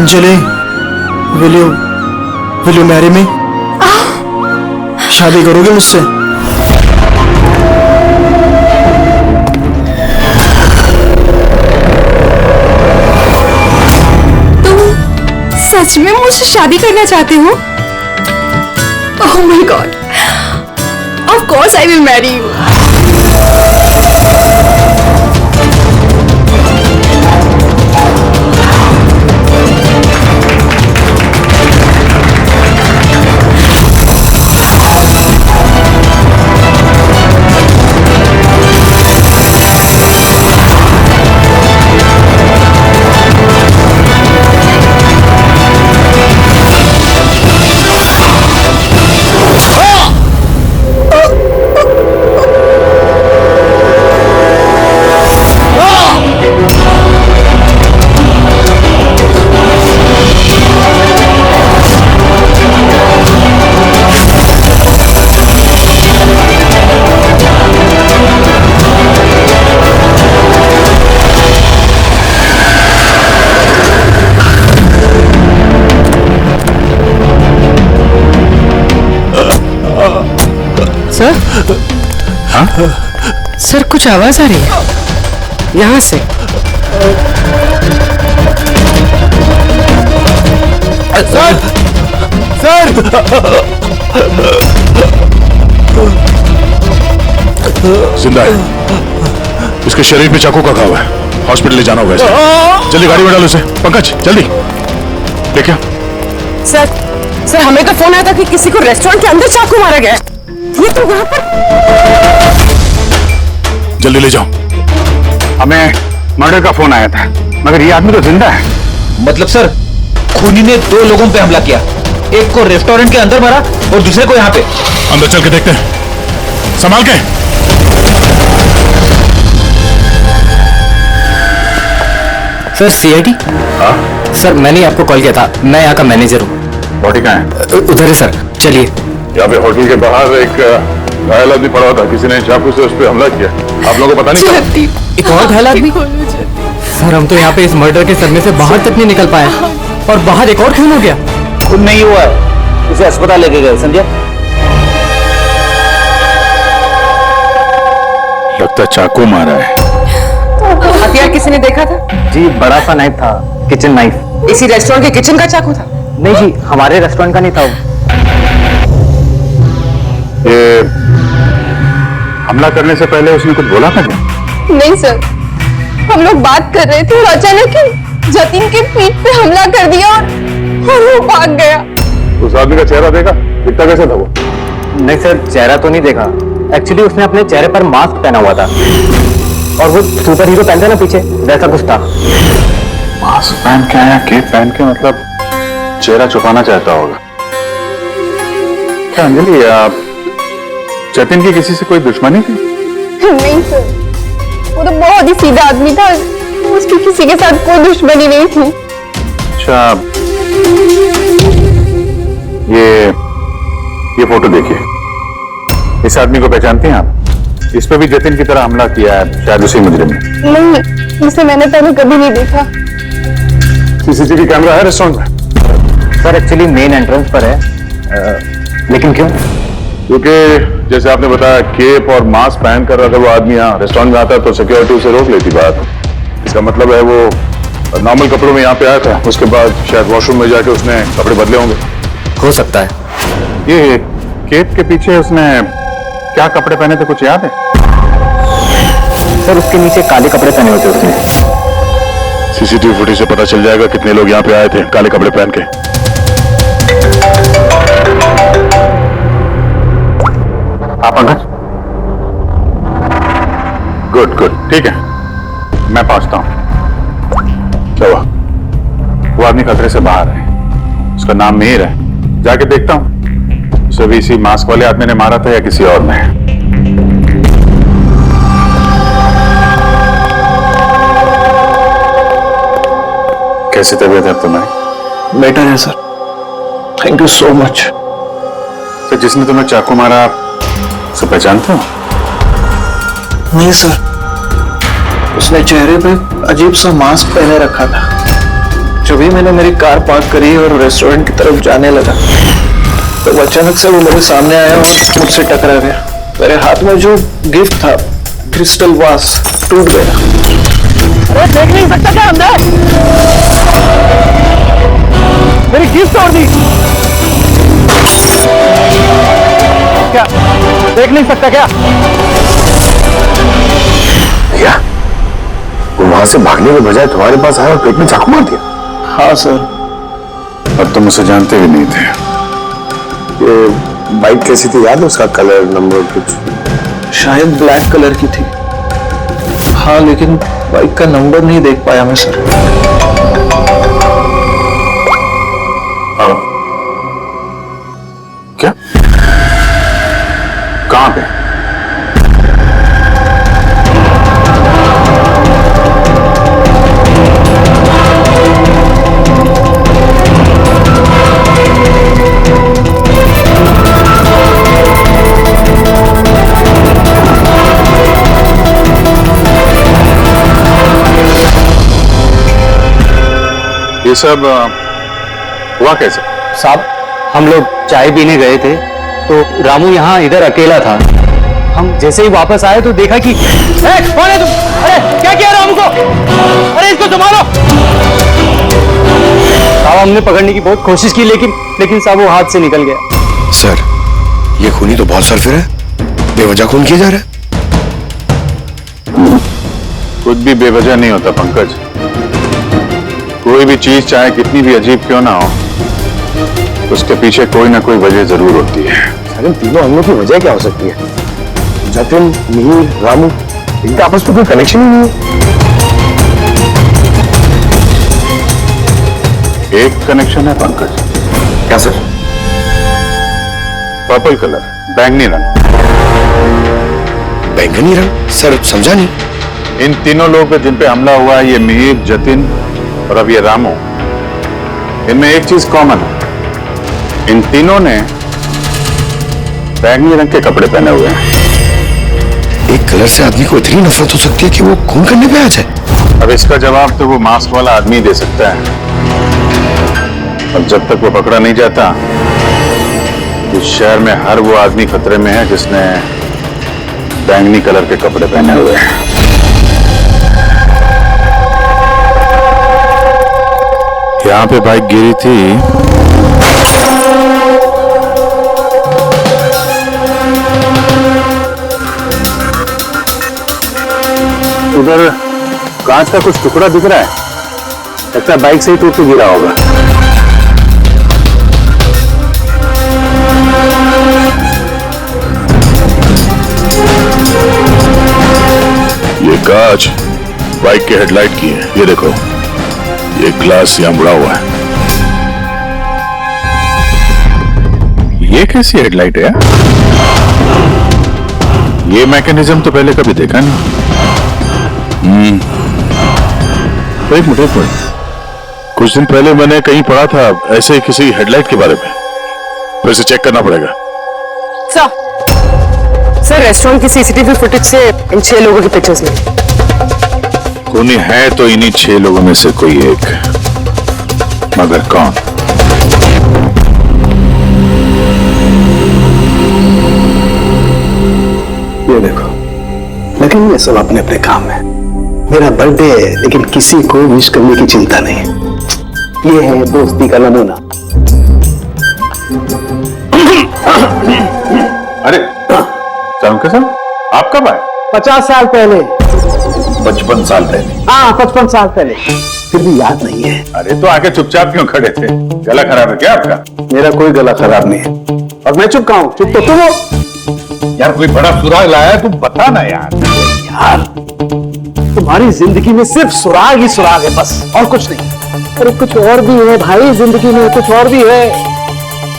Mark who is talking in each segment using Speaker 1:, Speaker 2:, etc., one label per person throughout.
Speaker 1: Anjali, will you marry me? शादी करोगे मुझसे?
Speaker 2: सच में मुझसे शादी करना चाहते हो? Oh my God! Of course I will marry you.
Speaker 3: Sir? हाँ? सर कुछ आवाज आ रही है यहाँ से।
Speaker 4: सर! सर!
Speaker 5: जिंदा है। इसके शरीर पे चाकू का घाव है। हॉस्पिटल ले जाना होगा इसे। जल्दी गाड़ी में डालो इसे। पंकज जल्दी देखिए।
Speaker 3: सर हमें तो फोन आया था कि किसी को रेस्टोरेंट के अंदर चाकू मारा गया है। ये तो वहां पर।
Speaker 5: जल्दी ले जाओ।
Speaker 4: हमें मर्डर का फोन आया था, मगर ये आदमी तो जिंदा है।
Speaker 6: मतलब सर, खूनी ने 2 लोगों पे हमला किया, एक को रेस्टोरेंट के अंदर मारा और दूसरे को यहाँ पे।
Speaker 5: अंदर चल के देखते हैं, संभाल के।
Speaker 6: Sir CID?
Speaker 4: हाँ
Speaker 6: सर मैंने आपको कॉल किया था, मैं यहाँ का मैनेजर हूँ।
Speaker 4: बॉडी कहाँ है?
Speaker 6: उधर है सर, चलिए।
Speaker 5: यहाँ पे होटल के बाहर एक घायल आदमी पड़ा था, किसी ने चाकू से उस पर हमला किया। आप लोगों को पता नहीं?
Speaker 6: एक और घायल आदमी? सर हम तो यहाँ पे इस मर्डर के सदमे से बाहर तक नहीं निकल पाए, और बाहर एक और खून हो गया। खून नहीं हुआ है, उसे अस्पताल लेके गए, समझे?
Speaker 5: लगता चाकू मारा है।
Speaker 3: हथियार किसी ने देखा था?
Speaker 6: जी बड़ा सा नाइफ था, किचन नाइफ।
Speaker 3: इसी रेस्टोरेंट के किचन का चाकू था?
Speaker 6: नहीं जी, हमारे रेस्टोरेंट का नहीं था वो।
Speaker 4: ये हमला करने से पहले उसने कुछ बोला था क्या?
Speaker 2: नहीं सर, हम लोग बात कर रहे थे और अचानक ही जतिन के पीठ पे हमला कर दिया और वो भाग गया।
Speaker 5: उस आदमी का चेहरा देखा? दिखता कैसा था वो?
Speaker 6: नहीं सर, चेहरा तो नहीं देखा। एक्चुअली उसने अपने चेहरे पर मास्क पहना हुआ था, और वो सुपर हीरो पहनता ना पीछे, वैसा कुछ था।
Speaker 4: मास्क पहन के आया, केप पहन के, मतलब चेहरा छुपाना चाहता होगा। क्या अंजलि, आप जतिन की किसी से कोई दुश्मनी थी?
Speaker 2: नहीं सर, वो तो बहुत ही सीधा आदमी था, उसकी किसी के साथ कोई दुश्मनी नहीं थी।
Speaker 4: अच्छा, ये फोटो देखिए। इस आदमी को पहचानती हैं आप? इस पे भी जतिन की तरह हमला किया है, शायद उसी मुजरिम ने।
Speaker 2: नहीं, इसे मैंने पहले कभी नहीं देखा।
Speaker 4: सीसीटीवी कैमरा है रेस्टोरेंट में?
Speaker 6: सर एक्चुअली मेन एंट्रेंस पर है, लेकिन क्यों?
Speaker 5: क्योंकि जैसे आपने बताया, केप और मास्क पहन कर अगर वो आदमी यहाँ रेस्टोरेंट में आता तो सिक्योरिटी उसे रोक लेती बात। इसका मतलब है वो नॉर्मल कपड़ों में यहाँ पे आया था, उसके बाद शायद वॉशरूम में जाके उसने कपड़े बदले होंगे।
Speaker 6: हो सकता है।
Speaker 4: ये केप के पीछे उसने क्या कपड़े पहने थे, कुछ याद है?
Speaker 6: सर उसके नीचे काले कपड़े पहने हुए थे उसने।
Speaker 5: सीसीटीवी फुटेज से पता चल जाएगा कितने लोग यहाँ पे आए थे काले कपड़े पहन के।
Speaker 4: आप अंदर? गुड गुड, ठीक है, मैं पहुंचता हूं। चलो, वो आदमी खतरे से बाहर है, उसका नाम मीर है, जाके देखता हूं उसे भी इसी मास्क वाले आदमी ने मारा था या किसी और ने। कैसी तबीयत है तुम्हारी?
Speaker 1: बेटर है sir, thank you so much.
Speaker 4: Sir, जिसने तुम्हें चाकू मारा उसे पहचानते हो?
Speaker 1: नहीं सर, उसने चेहरे पे अजीब सा मास्क पहने रखा था जब ही मैंने मेरी कार पार्क करी और रेस्टोरेंट की तरफ जाने लगा तो अचानक से वो मेरे सामने आया और मुझसे टकरा गया। मेरे हाथ में जो गिफ्ट था, क्रिस्टल वास, टूट गया।
Speaker 6: अरे देख नहीं सकता क्या अंदर? मेरी गिफ्ट तोड़ दी क्या? देख नहीं सकता क्या?
Speaker 5: भैया, वो वहां से भागने के बजाय तुम्हारे पास आया और पेट में चाकू मार दिया।
Speaker 1: हाँ सर।
Speaker 4: और तुम उसे जानते भी नहीं थे।
Speaker 5: ये बाइक कैसी थी याद है? उसका कलर, नंबर कुछ?
Speaker 1: शायद ब्लैक कलर की थी। हाँ, लेकिन बाइक का नंबर नहीं देख पाया मैं सर।
Speaker 4: क्या? कहां पे? ये सब हुआ कैसे?
Speaker 6: साहब, हम लोग चाय पीने गए थे तो रामू यहाँ इधर अकेला था। हम जैसे ही वापस आए तो देखा कि कौन है तुम? अरे क्या किया रामू को? अरे इसको संभालो। साहब, हमने पकड़ने की बहुत कोशिश की लेकिन साहब वो हाथ से निकल गया।
Speaker 5: सर, ये खूनी तो बहुत सरफिर है। बेवजह खून किया जा रहा है।
Speaker 4: कुछ भी बेवजह नहीं होता पंकज। कोई भी चीज चाहे कितनी भी अजीब क्यों ना हो, उसके पीछे कोई ना कोई वजह जरूर होती है।
Speaker 5: सर, इन तीनों हमलों की वजह क्या हो सकती है? जतिन, मिहिर, रामू, इनका आपस में कोई कनेक्शन ही नहीं है।
Speaker 4: एक कनेक्शन है पंकज।
Speaker 5: क्या सर?
Speaker 4: पर्पल कलर, बैंगनी रंग।
Speaker 5: बैंगनी रंग? सर समझा नहीं।
Speaker 4: इन तीनों लोगों पे जिन पे हमला हुआ है, ये मिहिर, जतिन और अब ये रामू, इनमें एक चीज कॉमन है। इन तीनों ने बैंगनी रंग के कपड़े पहने हुए हैं।
Speaker 5: एक कलर से आदमी को इतनी नफरत हो सकती है कि वो खून करने पे आया है।
Speaker 4: अब इसका जवाब तो वो मास्क वाला आदमी दे सकता है। और जब तक वो पकड़ा नहीं जाता, इस शहर में हर वो आदमी खतरे में है जिसने बैंगनी कलर के कपड़े पहने हुए हैं। यहाँ पे बाइक गिरी थी, उधर कांच का कुछ टुकड़ा दिख रहा है। लगता है बाइक से ही टूट के गिरा होगा।
Speaker 5: ये कांच बाइक के हेडलाइट की है। ये देखो, ये ग्लास यहां मुड़ा हुआ है।
Speaker 4: ये कैसी हेडलाइट है? ये मैकेनिज्म तो पहले कभी देखा नहीं।
Speaker 5: एक मिनट। कुछ दिन पहले मैंने कहीं पढ़ा था ऐसे ही किसी हेडलाइट के बारे में। फिर से चेक करना पड़ेगा।
Speaker 3: सर, रेस्टोरेंट की सीसीटीवी फुटेज से इन 6 लोगों की पिक्चर्स में
Speaker 4: खूनी है तो इन्हीं 6 लोगों में से कोई एक, मगर कौन?
Speaker 1: ये देखो, लेकिन ये सब अपने अपने काम है। मेरा बर्थडे है लेकिन किसी को विश करने की चिंता नहीं। ये है दोस्ती का नमूना।
Speaker 4: अरे साहब, आप कब आए?
Speaker 1: 50 साल पहले।
Speaker 5: 55 साल पहले।
Speaker 1: हाँ, 55 साल पहले। फिर भी याद नहीं है।
Speaker 4: अरे तो आके चुपचाप क्यों खड़े थे? गला खराब है क्या आपका?
Speaker 1: मेरा कोई गला खराब नहीं है और मैं चुप कहाँ हूँ? चुप तो तुम हो।
Speaker 4: यार कोई बड़ा सुराग लाया है, तुम बता ना यार।
Speaker 1: यार, तुम्हारी जिंदगी में सिर्फ सुराग ही सुराग है, बस और कुछ नहीं। अरे कुछ और भी है भाई, जिंदगी में कुछ और भी है।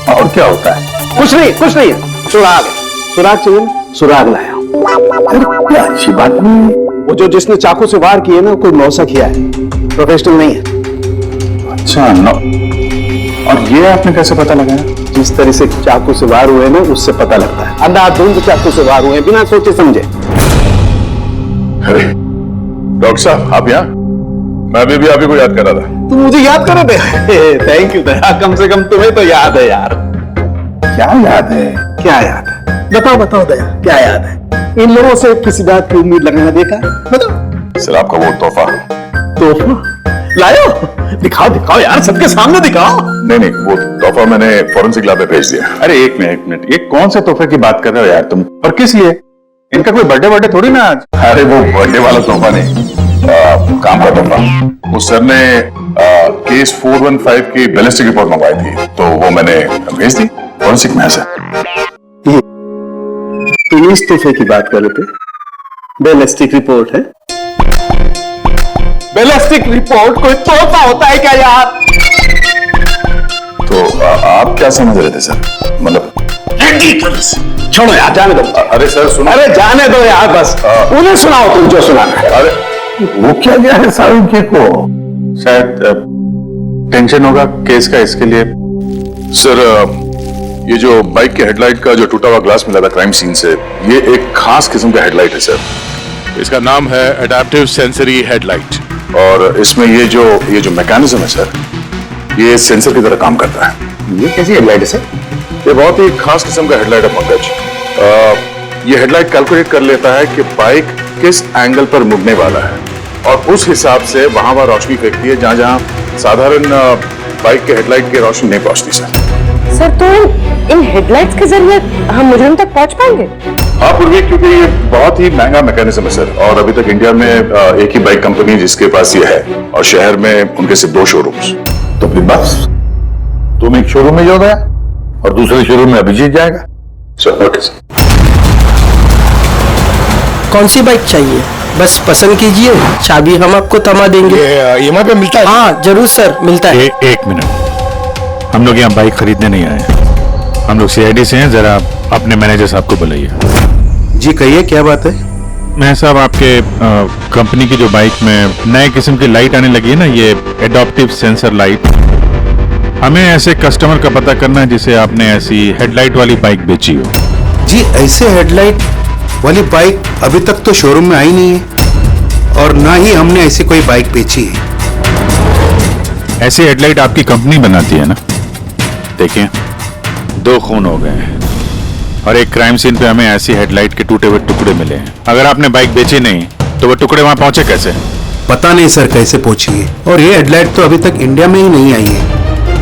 Speaker 4: और क्या होता है?
Speaker 1: कुछ नहीं है। सुराग है। सुराग चाहिए? सुराग लाया हूं। अरे क्या अच्छी बात नहीं है। वो जो जिसने चाकू से वार किए ना, कोई नौसा किया है, प्रोफेशनल नहीं है।
Speaker 4: अच्छा, नो। और ये आपने कैसे पता लगाया?
Speaker 1: जिस तरह से चाकू से वार हुए ना, उससे पता लगता है। अंधाधुंध चाकू से वार हुए, बिना सोचे समझे।
Speaker 5: अरे डॉक्टर साहब, आप यहाँ? मैं अभी भी आप ही को याद कर रहा था।
Speaker 7: तुम मुझे याद करो दया। थैंक यू दया, कम से कम तुम्हें तो याद है यार। क्या याद है? क्या याद है? बताओ बताओ दया, क्या याद है? इन लोगों से किसी बात की उम्मीद लगाना देखा है? बताओ।
Speaker 5: सर आपका वो तोहफा।
Speaker 7: तोहफा लायो? दिखाओ दिखाओ यार, सबके सामने दिखाओ।
Speaker 5: नहीं नहीं, वो तोहफा मैंने फॉरेंसिक लैब में भेज दिया।
Speaker 4: अरे एक मिनट, ये कौन से तोहफे की बात कर रहे हो यार तुम, और किस लिए? इनका कोई बर्थडे थोड़ी ना आज।
Speaker 5: अरे वो बर्थडे वाला तोहफा नहीं, काम का तोहफा। उस सर ने केस 415 की बैलिस्टिक रिपोर्ट मंगवाई थी, तो वो मैंने भेज दी फॉरेंसिक में से।
Speaker 7: तुम इस तोहफे की बात कर रहे थे? बैलिस्टिक रिपोर्ट है? बैलिस्टिक रिपोर्ट कोई तोहफा होता है क्या यार?
Speaker 5: तो आप क्या समझ रहे थे सर? मतलब
Speaker 7: छोड़ो यार, जाने दो।
Speaker 5: अरे सर सुनो।
Speaker 7: अरे जाने दो यार, बस उन्हें सुनाओ तुम जो सुनाना है।
Speaker 5: अरे
Speaker 7: वो क्या गया है सारुण को?
Speaker 4: शायद टेंशन होगा केस का, इसके लिए।
Speaker 5: सर ये जो बाइक के हेडलाइट का जो टूटा हुआ ग्लास मिला था क्राइम सीन से, ये एक खास किस्म का हेडलाइट है सर। इसका नाम है एडेप्टिव सेंसरी हेडलाइट, और इसमें ये जो मैकेनिज्म है सर, ये सेंसर की तरह काम करता है।
Speaker 7: ये कैसी हेडलाइट है सर?
Speaker 5: ये बहुत ही खास किस्म का हेडलाइट है पंकज। ये हेडलाइट कैलकुलेट कर लेता है कि बाइक किस एंगल पर मुड़ने वाला है, और उस हिसाब से वहां रोशनी फेंकती है जहां जहां साधारण बाइक के हेडलाइट की रोशनी नहीं पहुंचती सर।
Speaker 3: सर तो इन हेडलाइट्स के जरिए हम मुजरिम तक पहुंच पाएंगे?
Speaker 5: हाँ पूर्वी, क्योंकि ये बहुत ही महंगा मैकेनिज्म है सर, और अभी तक इंडिया में एक ही बाइक कंपनी जिसके पास ये है, और शहर में उनके सिर्फ 2 शोरूम्स।
Speaker 7: तो फिर बस तुम एक शोरूम में जो गया और दूसरे शोरूम में अभिजीत जाएगा।
Speaker 5: Sir okay sir.
Speaker 8: कौन सी बाइक चाहिए? बस पसंद कीजिए, चाबी हम आपको थमा देंगे।
Speaker 7: EMI पे मिलता है?
Speaker 8: हाँ जरूर सर, मिलता है।
Speaker 4: एक मिनट, हम लोग यहाँ बाइक खरीदने नहीं आए, हम लोग CID से हैं। जरा अपने मैनेजर साहब को बुलाइए।
Speaker 7: जी कहिए, क्या बात है?
Speaker 4: मैं साहब आपके कंपनी की जो बाइक में नए किस्म की लाइट आने लगी है ना, ये एडॉप्टिव सेंसर लाइट, हमें ऐसे कस्टमर का पता करना है जिसे आपने ऐसी हेडलाइट वाली बाइक बेची हो।
Speaker 9: जी ऐसे हेडलाइट वाली बाइक अभी तक तो शोरूम में आई नहीं है, और ना ही हमने ऐसी कोई बाइक बेची है।
Speaker 4: ऐसी हेडलाइट आपकी कंपनी बनाती है ना? देखिए 2 खून हो गए हैं, और एक क्राइम सीन पे हमें ऐसी हेडलाइट के टूटे हुए टुकड़े मिले हैं। अगर आपने बाइक बेची नहीं तो वो टुकड़े वहां पहुंचे कैसे?
Speaker 9: पता नहीं सर कैसे पहुंची है, और ये हेडलाइट तो अभी तक इंडिया में ही नहीं आई है,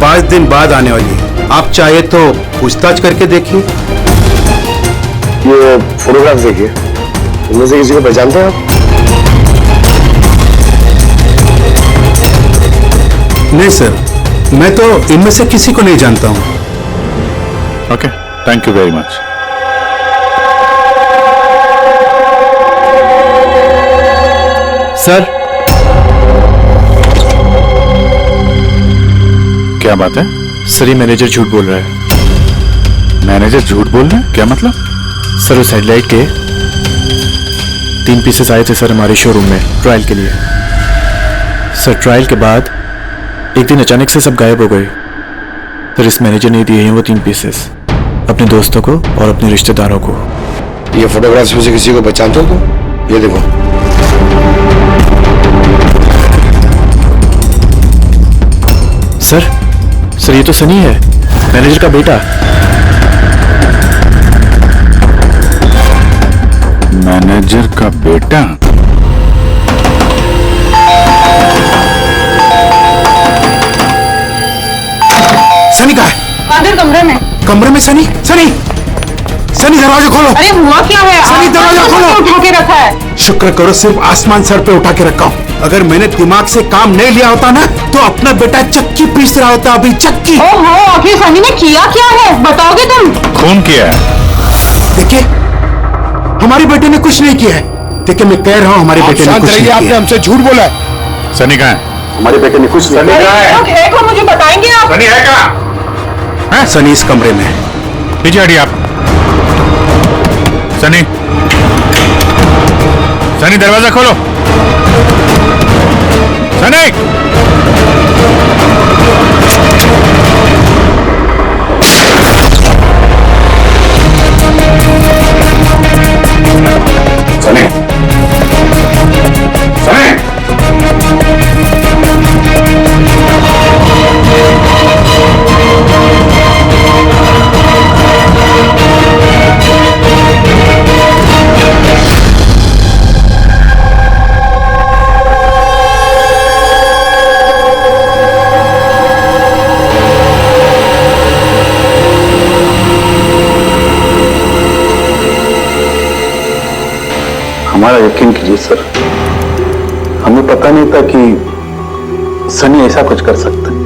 Speaker 9: 5 दिन बाद आने वाली है। आप चाहे तो पूछताछ करके देखिए।
Speaker 7: ये फोटोग्राफ देखिए, इनमें से किसी को पहचानते हैं आप?
Speaker 9: नहीं सर, मैं तो इनमें से किसी को नहीं जानता हूँ।
Speaker 4: Okay, thank you very much.
Speaker 8: Sir
Speaker 4: क्या बात है?
Speaker 8: सर ये मैनेजर झूठ बोल रहा है।
Speaker 4: मैनेजर झूठ बोल रहे हैं? क्या मतलब?
Speaker 8: सर उस हेडलाइट के 3 पीसेस आए थे सर हमारे शोरूम में ट्रायल के लिए। सर ट्रायल के बाद एक दिन अचानक से सब गायब हो गए। सर इस मैनेजर ने दिए हैं वो 3 पीसेस अपने दोस्तों को और अपने रिश्तेदारों को।
Speaker 7: ये फोटोग्राफ्स में से किसी को पहचानते हो तुम? ये देखो।
Speaker 8: सर ये तो सनी है, मैनेजर का बेटा।
Speaker 4: मैनेजर का बेटा?
Speaker 9: सनी कहाँ है?
Speaker 3: अंदर कमरे में।
Speaker 9: कमरे में सनी? सनी दरवाजा खोलो।
Speaker 3: अरे हुआ क्या है?
Speaker 9: सनी दरवाजा खोलो।
Speaker 3: उठा के रखा है।
Speaker 9: शुक्र करो सिर्फ आसमान सर पे उठा के रखा हूँ। अगर मैंने दिमाग से काम नहीं लिया होता ना, तो अपना बेटा चक्की पीस रहा होता अभी, चक्की।
Speaker 3: ओहो, आखिर सनी ने किया क्या है, बताओगे तुम?
Speaker 4: खून किया है।
Speaker 9: देखिए हमारे बेटे ने कुछ नहीं किया है। देखिए मैं कह रहा हूँ हमारे बेटे ने कुछ नहीं किया।
Speaker 7: आपने हमसे झूठ बोला है।
Speaker 4: सनी कहाँ है?
Speaker 7: हमारे बेटे ने कुछ नहीं किया।
Speaker 3: लोग है कौन, मुझे बताएंगे आप?
Speaker 4: सनी है कहाँ?
Speaker 9: सनी इस कमरे में है।
Speaker 4: पीछे हटिए आप। सनी दरवाजा खोलो। सनी
Speaker 5: सनी
Speaker 7: हमारा यकीन कीजिए सर, हमें पता नहीं था कि सनी ऐसा कुछ कर सकता है।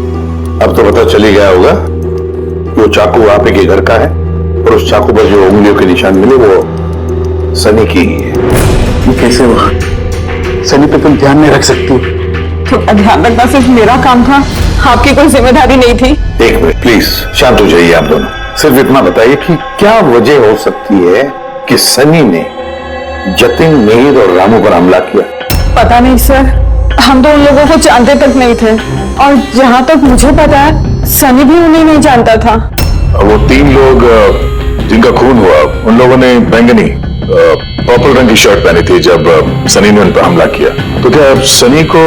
Speaker 5: अब तो पता चल ही गया होगा कि वो चाकू आप ही के घर का है और उस चाकू पर जो उंगलियों के निशान मिले वो सनी की ही है।
Speaker 7: ये कैसे हुआ? सनी पे तुम ध्यान नहीं रख सकती?
Speaker 3: तो ध्यान रखना सिर्फ मेरा काम था, आपकी कोई जिम्मेदारी नहीं थी।
Speaker 5: एक मिनट प्लीज, शांत हो जाइए आप दोनों। सिर्फ इतना बताइए कि क्या वजह हो सकती है कि सनी ने जतिन, मिहिर और रामू पर हमला किया?
Speaker 3: पता नहीं सर, हम तो उन लोगों को जानते तक नहीं थे, और जहाँ तक मुझे पता है सनी भी उन्हें नहीं जानता था।
Speaker 5: वो 3 लोग जिनका खून हुआ, उन लोगों ने बैंगनी पर्पल रंग की शर्ट पहनी थी जब सनी ने उन पर हमला किया। तो क्या सनी को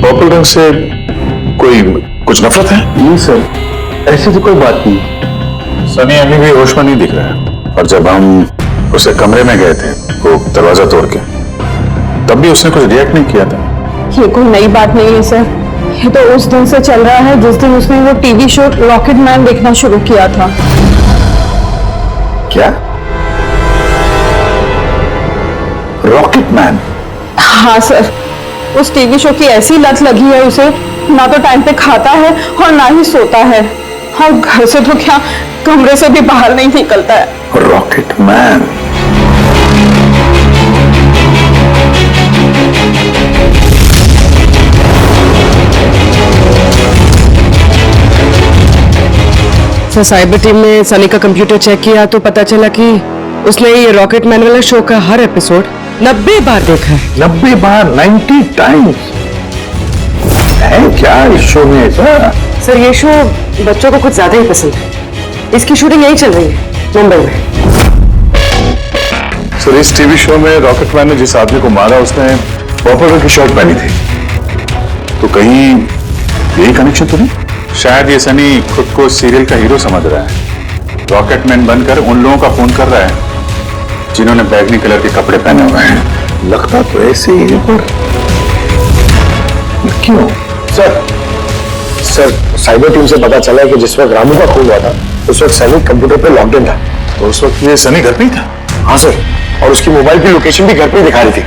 Speaker 5: पर्पल रंग से कोई कुछ नफरत है?
Speaker 7: नहीं सर, ऐसी तो कोई बात नहीं।
Speaker 5: सनी अभी भी होश में नहीं दिख रहा है, और जब हम उसे कमरे में गए थे वो दरवाजा तोड़ के, तब भी उसने कुछ रिएक्ट नहीं किया था।
Speaker 3: ये कोई नई बात नहीं है सर, ये तो उस दिन से चल रहा है जिस दिन उसने वो टीवी शो रॉकेट मैन देखना शुरू किया था।
Speaker 5: क्या? Rocket man?
Speaker 3: हाँ सर, उस टीवी शो की ऐसी लत लगी है उसे, ना तो टाइम पे खाता है और ना ही सोता है, और घर से तो क्या कमरे से भी बाहर नहीं निकलता है।
Speaker 5: Rocket man?
Speaker 3: Sir cyber team ने सनी का कंप्यूटर चेक किया तो पता चला कि उसने ये रॉकेट मैन वाला शो का हर एपिसोड 90 बार देखा है।
Speaker 5: 90 बार? 90 टाइम्स? है क्या इस शो में ऐसा?
Speaker 3: सर ये शो बच्चों को कुछ ज्यादा ही पसंद है, इसकी शूटिंग यही चल रही है मुंबई में।
Speaker 5: सर इस टीवी शो में रॉकेट मैन ने जिस आदमी को मारा उसने पर्पल रंग की शर्ट पहनी थी, तो कहीं यही कनेक्शन तो नहीं?
Speaker 4: शायद ये सनी खुद को सीरियल का हीरो समझ रहा है, रॉकेट मैन बनकर उन लोगों का खून कर रहा है जिन्होंने बैगनी कलर के कपड़े पहने हुए हैं।
Speaker 5: लगता तो ऐसे ही है, पर क्यों?
Speaker 7: सर साइबर टीम से पता चला है कि जिस वक्त रामू का खून हुआ था उस वक्त सनी कंप्यूटर पे लॉकडाउन था।
Speaker 5: तो उस वक्त ये सनी घर पे ही था?
Speaker 7: हाँ सर, और उसकी मोबाइल की लोकेशन भी घर पे दिखा रही थी।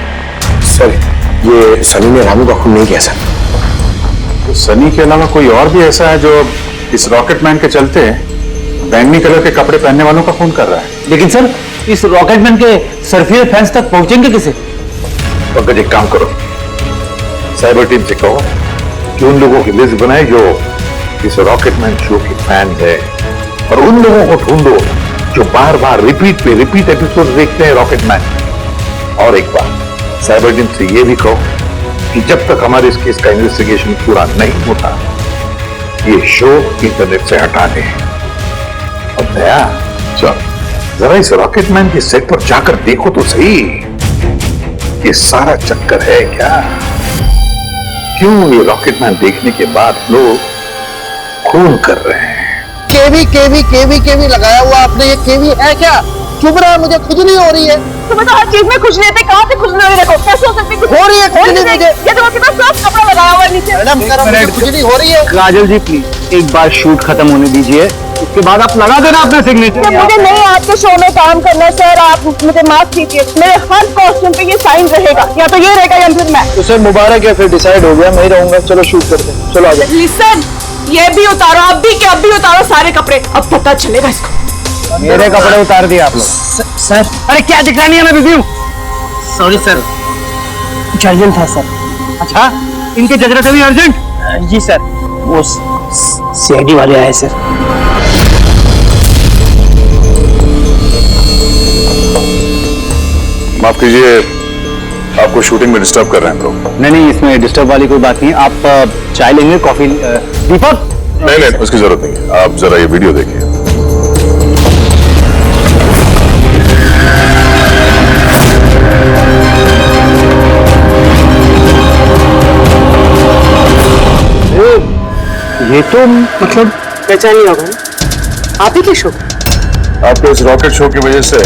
Speaker 7: सर ये सनी ने रामू का खून नहीं किया सर।
Speaker 4: तो सनी के अलावा कोई और भी ऐसा है जो इस रॉकेट मैन के चलते बैंगनी कलर के कपड़े पहनने वालों का खून कर रहा है?
Speaker 6: लेकिन सर इस रॉकेटमैन के सर्फियर फैंस तक पहुंचेंगे कैसे?
Speaker 5: पंकज एक काम करो, साइबर टीम से कहो कि उन लोगों की लिस्ट बनाए जो इस रॉकेटमैन शो के फैन है, और उन लोगों को ढूंढो जो बार बार रिपीट एपिसोड देखते हैं रॉकेटमैन। और एक बार साइबर टीम से यह भी कहो कि जब तक हमारे इस केस का इन्वेस्टिगेशन पूरा नहीं होता ये शो इंटरनेट से हटा दें। और दया चल जरा इस रॉकेटमैन के सेट पर जाकर देखो तो सही, ये सारा चक्कर है क्या? क्यों ये रॉकेटमैन देखने के बाद लोग खून कर रहे हैं?
Speaker 10: केवी लगाया हुआ आपने, ये केवी है क्या? चुभ रहा है, मुझे खुजली हो रही है।
Speaker 3: तुम्हें तो हर चीज में खुजली है, कहाँ से खुजली हो रही है? देखो कैसे हो सकती है?
Speaker 10: हो रही है खुजली मुझे।
Speaker 3: ये तो आपके पास साफ कपड़ा लगाया हुआ है नीचे।
Speaker 10: मैडम जरा मुझे खुजली हो रही है।
Speaker 6: काजल जी प्लीज एक बार शूट खत्म होने दीजिए, उसके बाद आप लगा देना अपना सिग्नेचर।
Speaker 3: मुझे नहीं आपके शो में काम करना सर, आप मुझे माफ कीजिए। मेरे हर कॉस्ट्यूम पे ये साइन रहेगा, या तो ये रहेगा या फिर मैं।
Speaker 1: तो सर मुबारक है, फिर डिसाइड हो गया, मैं ही रहूंगा। चलो शूट करते हैं, चलो आ जाओ।
Speaker 3: लिसन, ये भी उतारो, अब भी उतारो सारे कपड़े, अब पता चलेगा इसको।
Speaker 6: मेरे कपड़े उतार दिए आप लोग।
Speaker 10: सर
Speaker 6: अरे क्या दिखा नहीं है, मैं बिजी हूँ।
Speaker 10: सॉरी सर, कुछ अर्जेंट था सर।
Speaker 6: अच्छा इनके जगह से भी अर्जेंट?
Speaker 10: जी सर, वो सीआईडी वाले आए सर।
Speaker 5: माफ कीजिए, आपको शूटिंग में डिस्टर्ब कर रहे हैं तो?
Speaker 6: नहीं इसमें डिस्टर्ब वाली कोई बात नहीं। आप चाय लेंगे, कॉफी? दीपक
Speaker 5: नहीं उसकी जरूरत नहीं है, आप जरा ये वीडियो देखिए।
Speaker 6: ये तो मतलब
Speaker 3: पहचान नहीं होगा, आप ही के शो?
Speaker 5: आपके इस रॉकेट शो की वजह से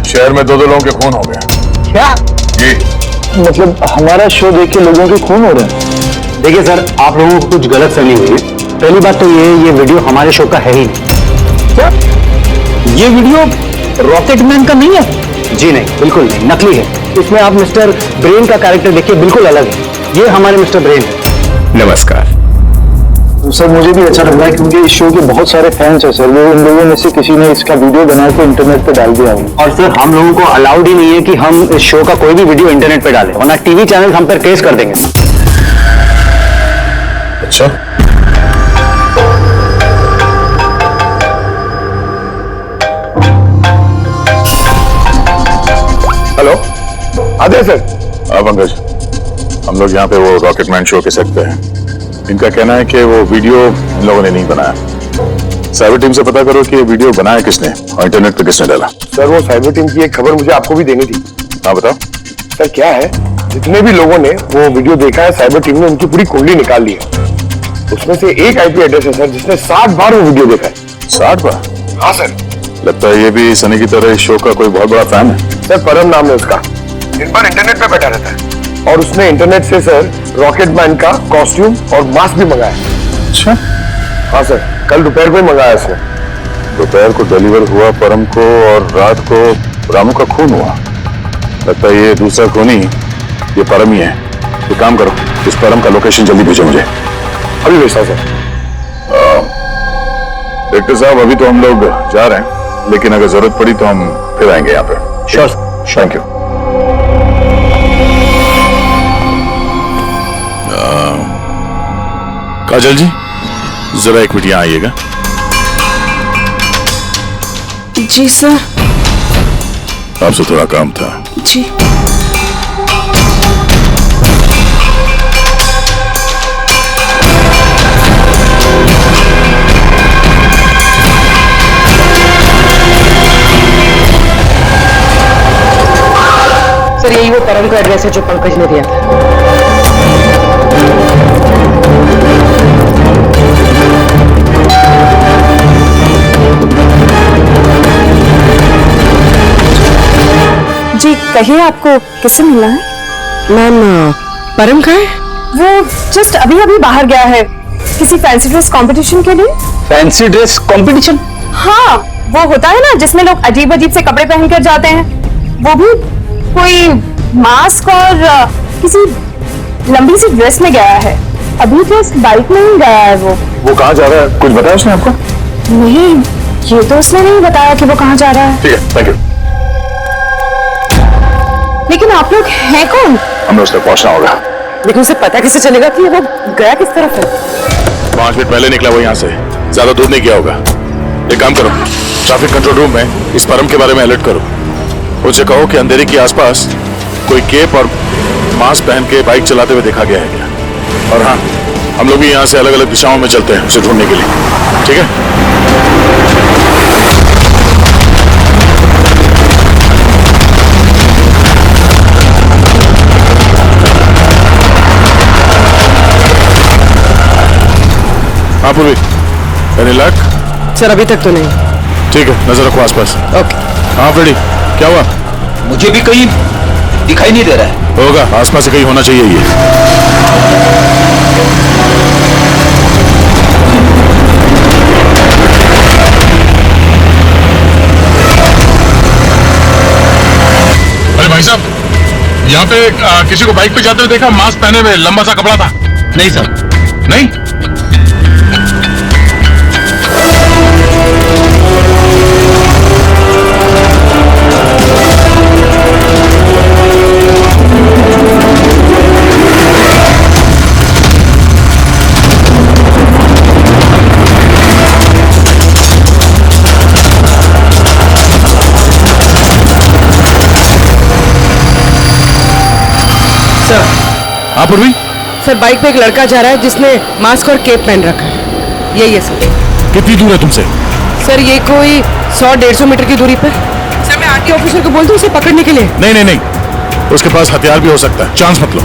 Speaker 5: शहर में 2 लोगों के खून हो गए।
Speaker 6: क्या?
Speaker 5: जी
Speaker 1: मतलब हमारा शो देख के लोगों के खून हो रहे हैं?
Speaker 6: देखिए सर, आप लोगों को कुछ गलत फहमी हुई है। पहली बात तो ये वीडियो हमारे शो का है ही नहीं।
Speaker 1: क्या
Speaker 6: ये वीडियो रॉकेटमैन का नहीं है? जी नहीं, बिल्कुल नहीं, नकली है। इसमें आप मिस्टर ब्रेन का कैरेक्टर देखिए, बिल्कुल अलग है। ये हमारे मिस्टर ब्रेन है।
Speaker 8: नमस्कार
Speaker 1: सर। मुझे भी अच्छा लग रहा है क्योंकि इस शो के बहुत सारे फैंस हैं सर। वो इन लोगों में से किसी ने इसका वीडियो बना के इंटरनेट पे डाल दिया होगा।
Speaker 6: और सर हम लोगों को अलाउड ही नहीं है कि हम इस शो का कोई भी वीडियो इंटरनेट पे डालें, वरना टीवी चैनल हम पर केस कर देंगे।
Speaker 5: अच्छा,
Speaker 7: हेलो, आदे सर।
Speaker 5: हाँ पंकज, हम लोग यहाँ पे वो रॉकेटमैन शो के सेट पे हैं। इनका कहना है कि वो वीडियो इन लोगों ने नहीं बनाया। साइबर टीम से पता करो कि ये वीडियो बनाया किसने और इंटरनेट पे किसने डाला।
Speaker 7: सर वो साइबर टीम की एक खबर मुझे आपको भी देनी थी।
Speaker 5: हाँ बताओ।
Speaker 7: सर क्या है, जितने भी लोगों ने वो वीडियो देखा है, साइबर टीम ने उनकी पूरी कुंडली निकाल ली है। उसमें से एक आईपी एड्रेस है सर जिसने 60 बार वो वीडियो देखा है।
Speaker 5: 60 बार?
Speaker 7: हाँ सर।
Speaker 5: लगता है ये भी सनी की तरह इस शो का कोई बहुत बड़ा फैन है।
Speaker 7: सर परम नाम है उसका, दिन भर इंटरनेट पे बैठा रहता है और उसने इंटरनेट से सर रॉकेटमैन का कॉस्ट्यूम और मास्क भी मंगाया।
Speaker 5: अच्छा।
Speaker 7: हाँ सर, कल दोपहर को ही मंगाया उसने।
Speaker 5: दोपहर को डिलीवर हुआ परम को और रात को रामू का खून हुआ। लगता है ये दूसरा खूनी ये परम ही है। तो काम करो, इस परम का लोकेशन जल्दी भेजो मुझे।
Speaker 7: अभी भेजता हूं सर।
Speaker 5: डायरेक्टर साहब अभी तो हम लोग जा रहे हैं, लेकिन अगर जरूरत पड़ी तो हम फिर आएंगे यहाँ पे।
Speaker 6: Sure,
Speaker 5: thank you. Kajal ji जरा एक मिनट यहाँ आइएगा।
Speaker 2: जी सर।
Speaker 5: आपसे थोड़ा काम था।
Speaker 2: जी।
Speaker 3: सर यही वो परम का एड्रेस है जो पंकज ने दिया था।
Speaker 2: जी कहिए, आपको किससे मिलना है?
Speaker 3: मैम परम का है?
Speaker 2: वो जस्ट अभी अभी बाहर गया है किसी फैंसी ड्रेस कंपटीशन के लिए।
Speaker 6: Fancy dress competition?
Speaker 2: हाँ, वो होता है ना जिसमें लोग अजीब अजीब से कपड़े पहनकर जाते हैं। वो भी कोई मास्क और किसी लंबी सी ड्रेस में गया है। अभी जस्ट बाइक में ही गया है वो
Speaker 5: कहाँ जा रहा है, कुछ बताया उसने आपको?
Speaker 2: नहीं, ये तो उसने नहीं बताया कि वो कहाँ जा रहा है।
Speaker 5: ठीक है, थैंक यू।
Speaker 2: लेकिन आप लोग हैं कौन?
Speaker 5: हमें उस तक पहुंचना होगा।
Speaker 3: लेकिन उसे पता कैसे चलेगा कि वो गया किस तरफ है?
Speaker 5: 5 मिनट पहले निकला वो यहाँ से, ज्यादा दूर नहीं गया होगा। एक काम करो, ट्रैफिक कंट्रोल रूम में इस परम के बारे में अलर्ट करो। उनसे कहो कि अंधेरे के आसपास कोई केप और मास्क पहन के बाइक चलाते हुए देखा गया है क्या। और हाँ, हम लोग भी यहाँ से अलग अलग दिशाओं में चलते हैं उसे ढूंढने के लिए। ठीक है? हाँ पूर्वी, एनी लक?
Speaker 3: सर अभी तक तो नहीं।
Speaker 5: ठीक है, नजर रखो आसपास।
Speaker 3: ओके।
Speaker 5: हाँ फ्रेडी, क्या हुआ?
Speaker 6: मुझे भी कहीं दिखाई नहीं दे रहा है।
Speaker 5: होगा, आसपास से कहीं होना चाहिए ये। अरे भाई साहब, यहाँ पे किसी को बाइक पे जाते हुए देखा, मास्क पहने हुए, लंबा सा कपड़ा था।
Speaker 6: नहीं सर।
Speaker 5: नहीं? हाँ पूर्वी?
Speaker 3: सर बाइक पे एक लड़का जा रहा है जिसने मास्क और केप पहन रखा है। यही है सर।
Speaker 5: कितनी दूर है तुमसे?
Speaker 3: सर ये कोई 100-150 मीटर की दूरी पर। सर मैं आरटी ऑफिसर को बोल दूं उसे पकड़ने के लिए?
Speaker 5: नहीं नहीं नहीं, उसके पास हथियार भी हो सकता है, चांस मत लो।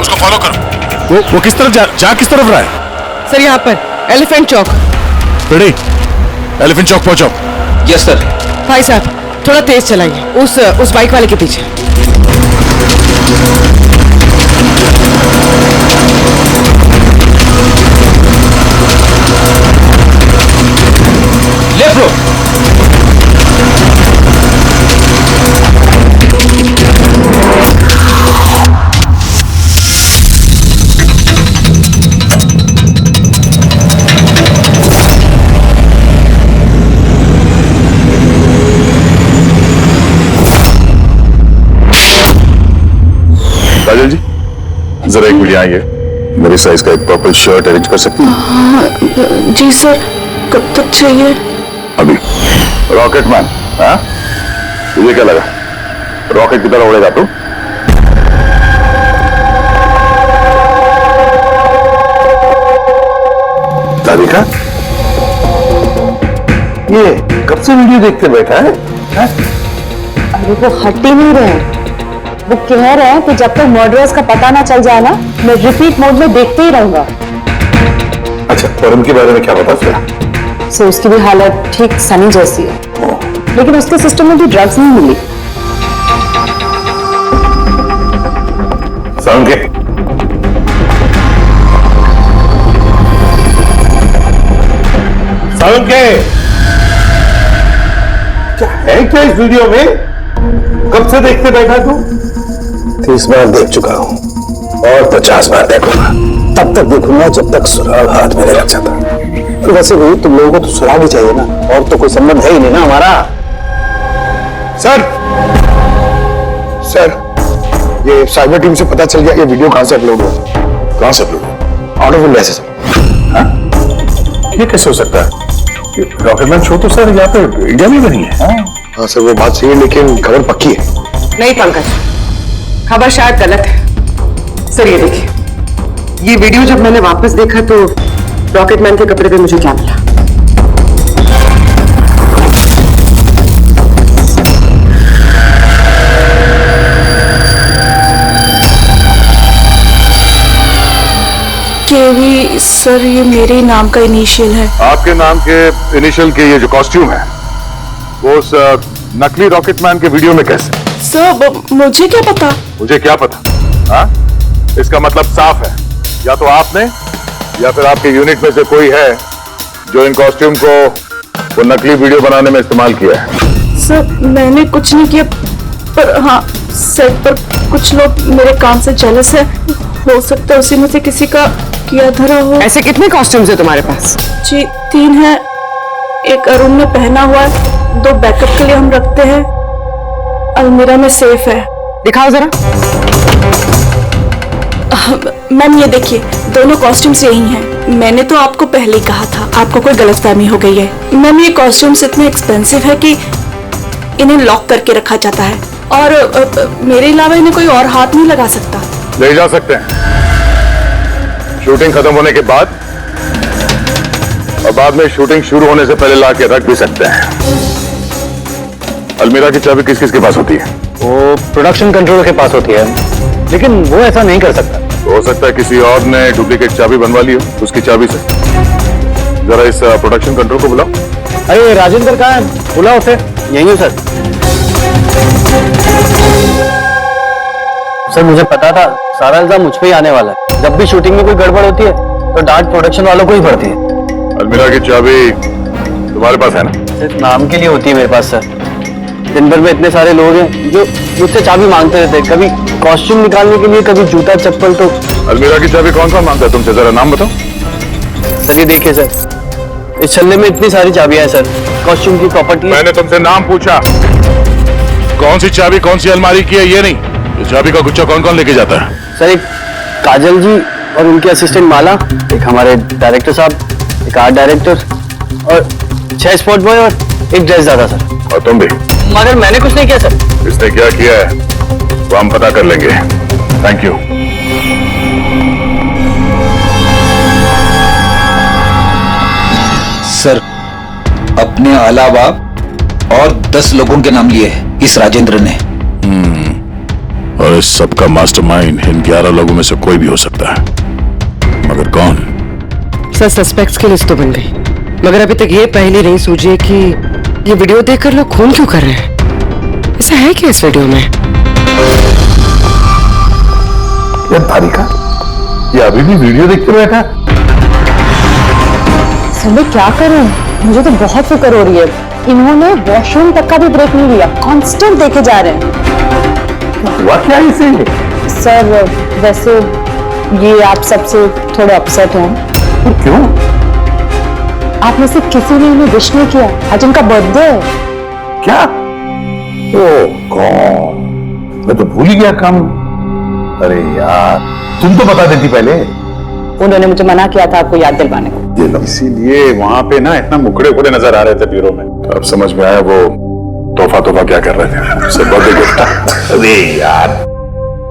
Speaker 5: उसको फॉलो करो। वो किस तरफ जा किस तरफ रहा है?
Speaker 3: सर यहाँ पर एलिफेंट चौक।
Speaker 5: रेडी, एलिफेंट चौक पहुंचो।
Speaker 6: Yes sir.
Speaker 3: भाई साहब थोड़ा तेज चलाइए, उस बाइक वाले के पीछे।
Speaker 6: Left road.
Speaker 5: जरा एक मिनट आइए, मेरे साइज का एक पर्पल शर्ट अरेंज कर सकती हैं?
Speaker 3: जी सर, कब तक चाहिए?
Speaker 5: अभी। रॉकेट मैन, हाँ? तुझे क्या लगा रॉकेट की तरह उड़ेगा तू?
Speaker 7: तारिका, ये कब से वीडियो देखते बैठा है?
Speaker 2: अरे वो हट ही नहीं रहे, वो कह रहे हैं कि जब तक मर्डरर्स का पता ना चल जाए ना, मैं रिपीट मोड में देखते ही रहूंगा।
Speaker 7: अच्छा, और उनके बारे में क्या पता चला?
Speaker 2: सो उसकी भी हालत ठीक सनी जैसी है, लेकिन उसके सिस्टम में भी ड्रग्स नहीं मिली।
Speaker 7: समझे? क्या है क्या इस वीडियो में? कब से देखते बैठा तू? 30 बार देख चुका हूं और 50 बार देखूंगा। तब तक देखूंगा जब तक सुराग हाथ में लग जाता। वैसे भी तुम लोगों को तो सुराग ही चाहिए ना, और तो कोई संबंध है ही नहीं ना हमारा। सर, ये साइबर टीम से पता चल गया ये वीडियो कहां से अपलोड हुआ? कहां से अपलोड हुआ? आउट ऑफ इंडिया से सर। हाँ? ये कैसे हो सकता है? रॉकेटमैन शो तो सर यहाँ पे इंडिया में बनी है। हाँ सर, वो बात सही है, लेकिन खबर पक्की है।
Speaker 3: नहीं पंकज, खबर शायद गलत है। सर ये देखिए, ये वीडियो जब मैंने वापस देखा तो रॉकेटमैन के कपड़े पे मुझे क्या मिला?
Speaker 11: केवी सर, ये मेरे नाम का इनिशियल है।
Speaker 5: आपके नाम के इनिशियल के ये जो कॉस्ट्यूम है वो उस नकली रॉकेटमैन के वीडियो में कैसे?
Speaker 11: सर मुझे क्या पता?
Speaker 5: मुझे क्या पता? हाँ? इसका मतलब साफ है, या तो आपने या फिर आपके यूनिट में से कोई है जो इन कॉस्ट्यूम को वो नकली वीडियो बनाने में इस्तेमाल किया है।
Speaker 11: सर मैंने कुछ नहीं किया, पर हाँ सेट पर कुछ लोग मेरे काम से जेलस है। हो सकता है उसी में से किसी का किया धरा हो।
Speaker 3: ऐसे कितने कॉस्ट्यूम्स है तुम्हारे पास?
Speaker 11: जी 3 है। एक अरुण ने पहना हुआ है, 2 बैकअप के लिए हम रखते हैं, अलमीरा में सेफ है।
Speaker 3: दिखाओ जरा।
Speaker 11: मैम ये देखिए, दोनों कॉस्ट्यूम्स यही हैं। मैंने तो आपको पहले ही कहा था, आपको कोई गलतफहमी हो गई है। मैम ये कॉस्ट्यूम्स इतने एक्सपेंसिव है कि इन्हें लॉक करके रखा जाता है, और मेरे अलावा इन्हें कोई और हाथ नहीं लगा सकता।
Speaker 5: ले जा सकते हैं शूटिंग खत्म होने के बाद, और बाद में शूटिंग शुरू होने से पहले ला के रख भी सकते हैं। अलमीरा की चाबी किस किस के पास होती है?
Speaker 6: वो प्रोडक्शन कंट्रोलर के पास होती है, लेकिन वो ऐसा नहीं कर सकता।
Speaker 5: तो हो सकता है किसी और ने डुप्लीकेट चाबी बनवा ली हो उसकी चाबी से। जरा इस प्रोडक्शन कंट्रोल को बुलाओ।
Speaker 6: अरे राजेंद्र कहाँ है? बुलाओ उसे। यही हूँ सर। सर मुझे पता था सारा इल्जाम मुझ पे ही आने वाला है। जब भी शूटिंग में कोई गड़बड़ होती है तो डांट प्रोडक्शन वालों को ही पड़ती है।
Speaker 5: अलमीरा की चाबी तुम्हारे पास है ना?
Speaker 6: सिर्फ नाम के लिए होती है मेरे पास सर। दिन भर में इतने सारे लोग हैं जो मुझसे चाबी मांगते रहते हैं, कभी कॉस्ट्यूम निकालने के लिए, कभी जूता चप्पल। तो
Speaker 5: अलमीरा की चाबी कौन कौन मांगता है तुमसे? जरा नाम बताओ।
Speaker 6: सर ये देखिए सर, इस छल्ले में इतनी सारी चाबियां हैं सर, कॉस्ट्यूम की, प्रॉपर्टी।
Speaker 5: मैंने तुमसे नाम पूछा, कौन सी चाबी कौन सी अलमारी की है, ये नहीं। ये चाबी का गुच्छा कौन कौन लेके जाता है?
Speaker 6: सर एक काजल जी और उनके असिस्टेंट माला, एक हमारे डायरेक्टर साहब, एक आर्ट डायरेक्टर, और 6 स्पॉट बॉय और एक ड्रेस दादा सर।
Speaker 5: और तुम भी?
Speaker 6: मगर मैंने कुछ नहीं किया सर।
Speaker 5: इसने क्या किया है वो हम पता कर लेंगे। Thank you.
Speaker 12: सर अपने अलावा और 10 लोगों के नाम लिए हैं इस राजेंद्र ने।
Speaker 5: और इस सबका मास्टरमाइंड इन 11 लोगों में से कोई भी हो सकता है, मगर कौन?
Speaker 3: सर सस्पेक्ट्स की लिस्ट तो बन गई, मगर अभी तक ये पहली नहीं सूझी कि ये वीडियो देखकर लोग खून क्यों कर रहे हैं। ऐसा है क्या इस वीडियो में?
Speaker 7: तारिका, ये अभी भी वीडियो देखते बैठा?
Speaker 2: सर मैं क्या करूं, मुझे तो बहुत फिक्र हो रही है। इन्होंने वॉशरूम तक का भी ब्रेक नहीं लिया, कांस्टेंट देखे जा रहे हैं।
Speaker 7: हुआ क्या इसे?
Speaker 2: सर वैसे ये आप सबसे थोड़े अपसेट हैं।
Speaker 7: तो क्यों?
Speaker 2: आप में से किसी ने इन्हें विश नहीं किया, आज उनका बर्थडे है।
Speaker 7: क्या? ओ कौन? मैं तो भूल ही गया काम। अरे यार, तुम तो बता देती पहले।
Speaker 3: उन्होंने मुझे मना किया था आपको याद दिलवाने को।
Speaker 7: ये लो।
Speaker 4: इसीलिए वहां पे ना इतना मुखड़े उखड़े नजर आ रहे थे ब्यूरो में, तो अब समझ में आया वो तोहफा क्या कर रहे थे। सब बर्थडे गिफ्ट था।
Speaker 7: अरे यार,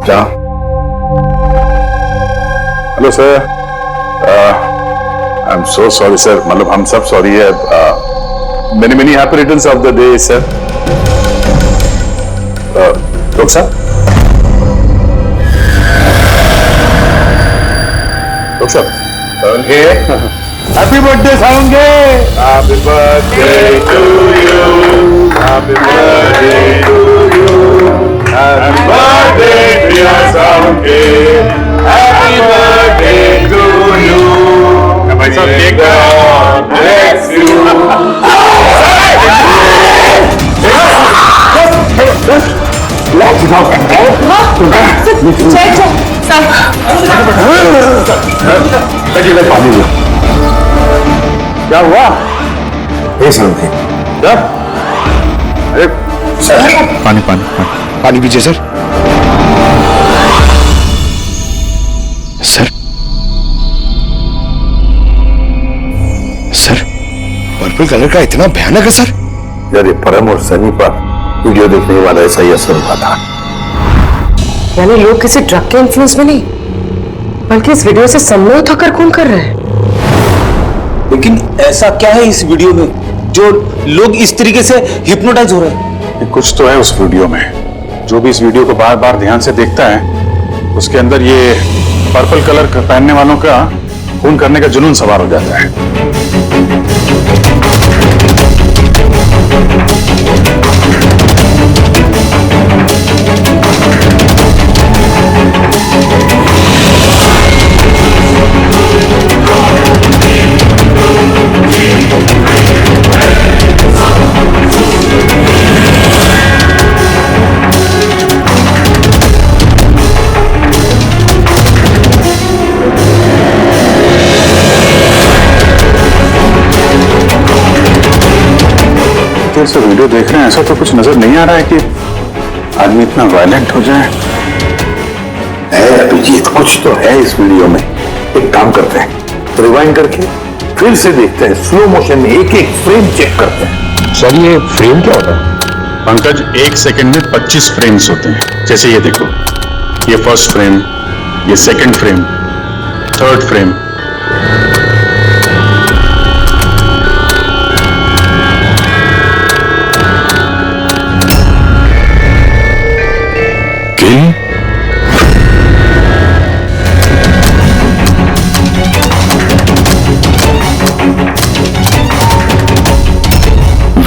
Speaker 7: क्या?
Speaker 4: Hello sir, I am so sorry sir, मतलब हम सब सॉरी है। Many happy returns of the day sir. Doctor साहब, डॉक्टर साहब, हैप्पी बर्थडे साउंगे। Happy birthday to you, happy birthday to you, happy birthday dear साउंगे, हैप्पी बर्थडे टू यू। भाई साहब केक ब्लेस यू।
Speaker 7: पानी लो।
Speaker 4: क्या हुआ? क्या? अरे
Speaker 8: पानी पानी पानी पीजिए sir. Sir sir, purple colour का इतना भयानक है सर?
Speaker 7: यार, ये परम और सनी पर वीडियो देखने वाला ऐसा ही असर हुआ था।
Speaker 3: यानी लोग किसी ड्रग के इन्फ्लुएंस में नहीं, बल्कि इस वीडियो से सम्मोहित होकर खून कर रहे हैं।
Speaker 12: लेकिन ऐसा क्या है इस वीडियो में जो लोग इस तरीके से हिप्नोटाइज हो रहे हैं?
Speaker 4: कुछ तो है उस वीडियो में। जो भी इस वीडियो को बार बार ध्यान से देखता है, उसके अंदर ये पर्पल कलर पहनने वालों का खून करने का जुनून सवार हो जाता है। देर से वीडियो देख रहे हैं, ऐसा तो कुछ नजर नहीं आ रहा है कि आदमी इतना वायलेंट हो जाए।
Speaker 7: अभिजीत, कुछ तो है इस वीडियो में। एक काम करते हैं, रिवाइंड करके फिर से देखते हैं, स्लो मोशन में एक एक फ्रेम चेक करते हैं।
Speaker 8: सर ये फ्रेम क्या होता है?
Speaker 4: पंकज, 1 सेकंड में 25 फ्रेम्स होते हैं। जैसे ये देखो, ये फर्स्ट फ्रेम, ये second frame, third frame.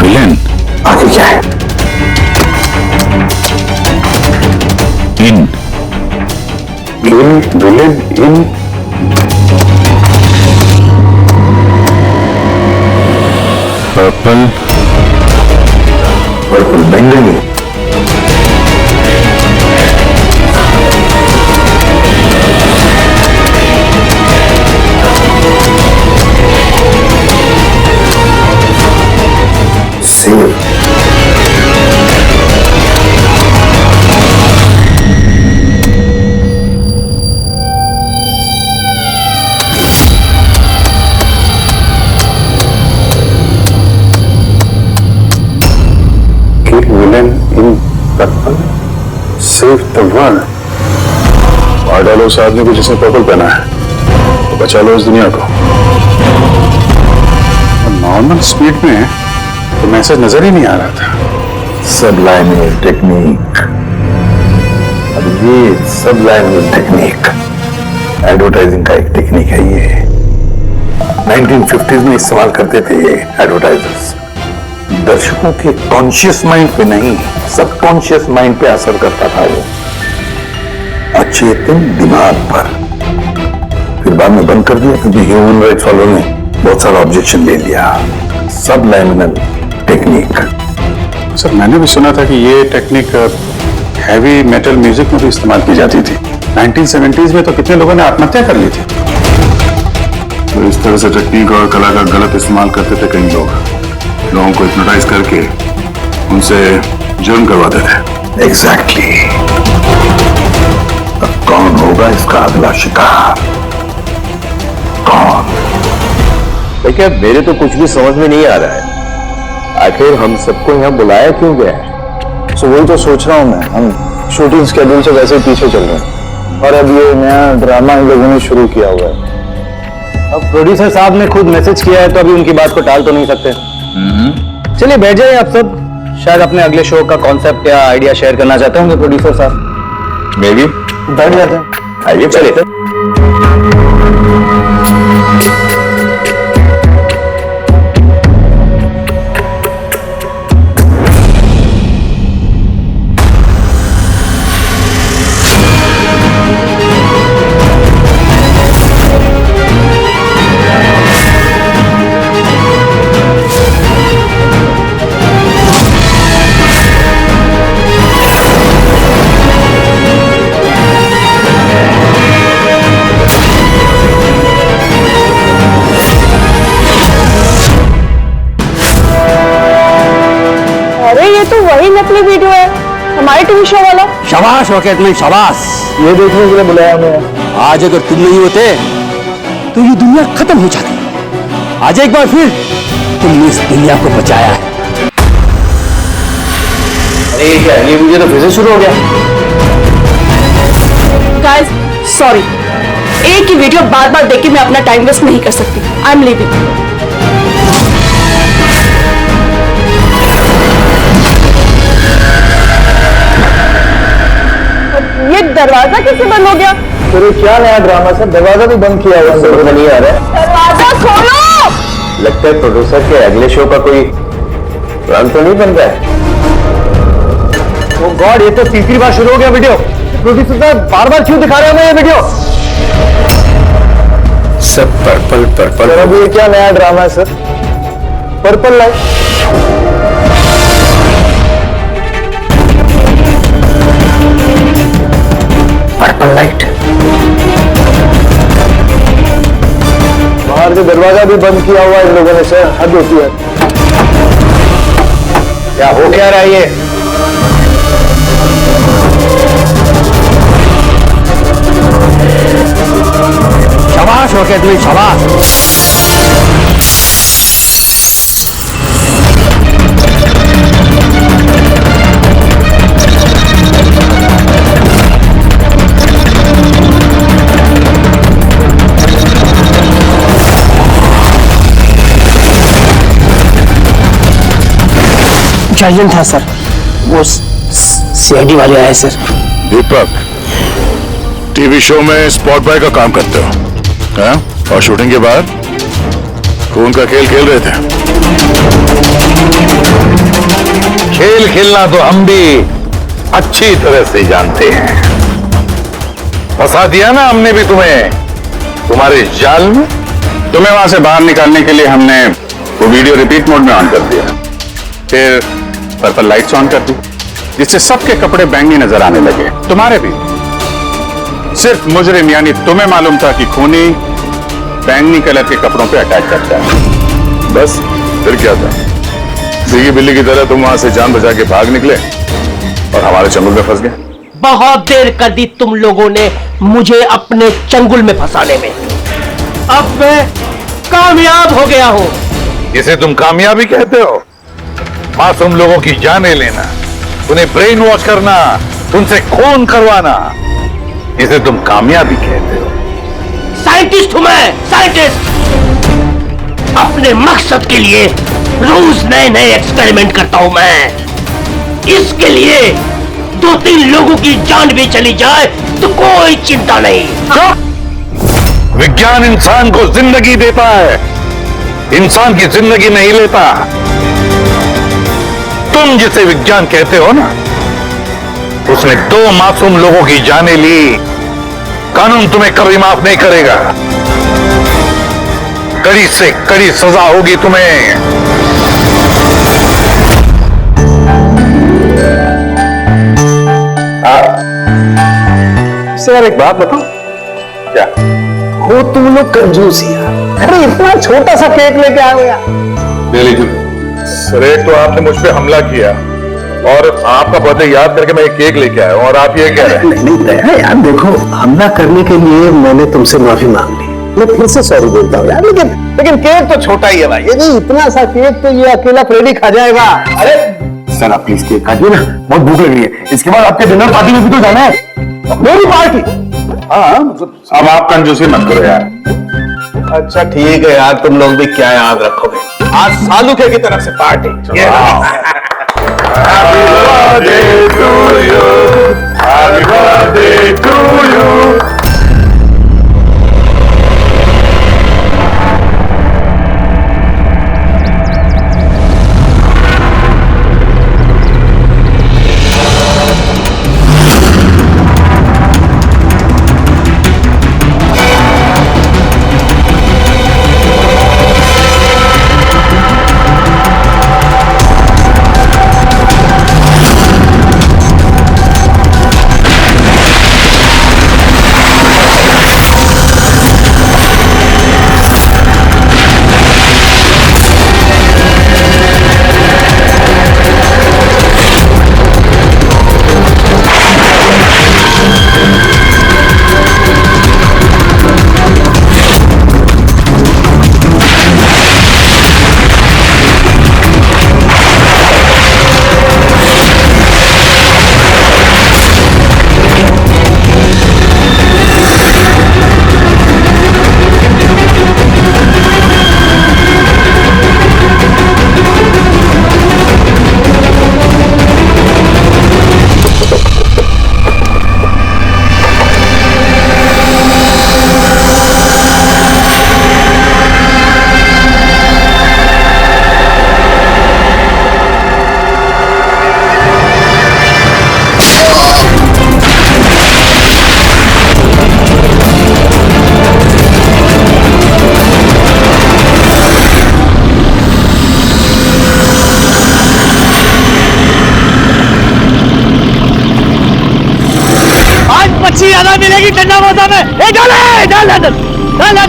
Speaker 7: Villain आगे क्या है?
Speaker 4: इन विलेन इन पर्पल
Speaker 7: बैंगनी। Save.
Speaker 4: Villain in purple save the world. मार डालो उस आदमी को जिसने पर्पल पहना है, तो बचा लो इस दुनिया को। नॉर्मल स्पीड में तो मैसेज नजर ही नहीं आ रहा था।
Speaker 7: सबलाइमिनल टेक्निक। अब ये सबलाइमिनल टेक्निक एडवर्टाइजिंग का एक टेक्निक है। ये 1950s में इस्तेमाल करते थे ये एडवर्टाइजर्स। दर्शकों के कॉन्शियस माइंड पे नहीं, सबकॉन्शियस माइंड पे असर करता था वो, अचेतन दिमाग पर। फिर बाद में बंद कर दिया क्योंकि ह्यूमन राइट्स वालों ने बहुत सारा ऑब्जेक्शन ले लिया। सबलाइमिनल टेक्निक।
Speaker 4: सर, मैंने भी सुना था कि ये टेक्निक हैवी मेटल म्यूजिक में भी इस्तेमाल की जाती थी। 1970s में तो कितने लोगों ने आत्महत्या कर ली थी। तो इस तरह से टेक्निक और कला का गलत इस्तेमाल करते थे कई लोग, लोगों को हिप्नोटाइज करके उनसे जुर्म करवाते थे।
Speaker 7: एग्जैक्टली।
Speaker 5: शिकार कौन?
Speaker 12: देखिए मेरे तो कुछ भी समझ में नहीं आ रहा है, आखिर हम सबको यहाँ बुलाया क्यों गया है?
Speaker 1: तो वही तो सोच रहा हूँ मैं। हम शूटिंग स्केड्यूल से वैसे ही पीछे चल रहे हैं और अब ये नया ड्रामा इन लोगों ने शुरू किया हुआ है।
Speaker 6: अब प्रोड्यूसर साहब ने खुद मैसेज किया है तो अभी उनकी बात को टाल तो नहीं सकते। चलिए बैठ जाइए आप सब, शायद अपने अगले शो का कॉन्सेप्ट या आइडिया शेयर करना चाहते होंगे प्रोड्यूसर साहब।
Speaker 12: मे बी
Speaker 1: बैठ जाते हैं।
Speaker 12: आइए चलिए।
Speaker 2: अरे ये तो वही नकली वीडियो है हमारे टीवी शो वाला।
Speaker 6: शाबाश वक़्त में शाबाश।
Speaker 1: ये देखने के लिए बुलाया हमें।
Speaker 6: आज अगर तुम नहीं होते तो ये दुनिया खत्म हो जाती। आज एक बार फिर तुमने इस दुनिया को बचाया है।
Speaker 12: अरे क्या ये वीडियो तो फिर से शुरू हो गया।
Speaker 11: गाइस सॉरी, एक ही वीडियो बार बार देख के मैं अपना टाइम वेस्ट नहीं कर सकती। I am leaving.
Speaker 2: ये दरवाजा कैसे बंद हो गया?
Speaker 1: तो क्या नया ड्रामा सर? दरवाजा भी बंद किया हुआ
Speaker 12: समझ में नहीं आ रहा है।
Speaker 2: दरवाजा खोलो।
Speaker 12: लगता है प्रोड्यूसर के अगले शो का कोई प्लान तो नहीं बन रहा है।
Speaker 6: ओ गॉड, ये तो तीसरी बार शुरू हो गया वीडियो। प्रोड्यूसर साहब बार बार क्यों दिखा रहे हैं ये वीडियो?
Speaker 8: सब पर्पल पर्पल।
Speaker 1: सर अभी ये क्या नया ड्रामा है sir? Purple light.
Speaker 12: Purple light.
Speaker 1: बाहर से दरवाजा भी बंद किया हुआ इन लोगों ने सर। हद होती है।
Speaker 12: क्या हो क्या रहा है ये?
Speaker 6: शाबाश वक़्त में शाबाश।
Speaker 12: अर्जेंट था सर, वो सीआईडी वाले आए सर।
Speaker 5: दीपक, टीवी शो में स्पॉट बॉय का काम करते हो, हाँ? और शूटिंग के बाद खून का खेल खेल रहे थे।
Speaker 7: खेल खेलना तो हम भी अच्छी तरह से जानते हैं। फंसा दिया ना हमने भी तुम्हें तुम्हारे जाल में।
Speaker 4: तुम्हें वहां से बाहर निकालने के लिए हमने वो वीडियो रिपीट मोड में ऑन कर दिया, फिर पर्पल लाइट्स ऑन कर दी, जिससे सबके कपड़े बैंगनी नजर आने लगे, तुम्हारे भी। सिर्फ मुजरिम यानी तुम्हें मालूम था कि खूनी बैंगनी कलर के कपड़ों पे अटैक करता है।
Speaker 5: बस फिर क्या था? सीगी बिल्ली की तरह तुम वहां से जान बचा के भाग निकले और हमारे चंगुल में फंस गए।
Speaker 13: बहुत देर कर दी तुम लोगों ने मुझे अपने चंगुल में फंसाने में। अब मैं कामयाब हो गया हूं।
Speaker 7: इसे तुम कामयाबी कहते हो? मासूम लोगों की जानें लेना, उन्हें ब्रेन वॉश करना, उनसे खून करवाना, इसे तुम कामयाबी कहते हो?
Speaker 13: साइंटिस्ट हूं मैं, साइंटिस्ट। अपने मकसद के लिए रोज नए नए एक्सपेरिमेंट करता हूं मैं। इसके लिए 2-3 लोगों की जान भी चली जाए तो कोई चिंता नहीं।
Speaker 7: विज्ञान इंसान को जिंदगी देता है, इंसान की जिंदगी नहीं लेता। तुम जिसे विज्ञान कहते हो ना, उसने 2 मासूम लोगों की जानें ली। कानून तुम्हें कभी माफ नहीं करेगा। कड़ी से कड़ी सजा होगी तुम्हें।
Speaker 1: सर एक बात बताओ,
Speaker 7: क्या
Speaker 1: हो तुम लोग कंजूस यार। अरे इतना छोटा सा केक लेके आ गया।
Speaker 7: ले लीजिए। सर एक तो आपने मुझ पे हमला किया,
Speaker 5: और आपका बर्थडे याद करके मैं एक केक लेके आया हूँ और आप ये कह रहे हैं।
Speaker 7: नहीं नहीं दया यार, देखो हमला करने के लिए मैंने तुमसे माफी मांग ली, मैं फिर से सॉरी बोलता हूँ यार, लेकिन केक तो छोटा ही है भाई। ये नहीं, इतना सा केक तो ये अकेला फ्रेडी खा जाएगा। अरे सर आप प्लीज केक काटिए ना, बहुत भूख लग रही है। इसके बाद आपके डिनर पार्टी में भी तो जाना है, मेरी पार्टी। हाँ मतलब
Speaker 5: अब आप कंजूसी मत करो यार।
Speaker 7: अच्छा ठीक है यार, तुम लोग भी क्या याद रखोगे, आज सालुके की तरफ से party.
Speaker 5: Happy birthday to you. Happy birthday to you.
Speaker 6: मच्छी ज्यादा मिलेगी ठंडा मौसम में। डाल डाल डाल डाल डाल।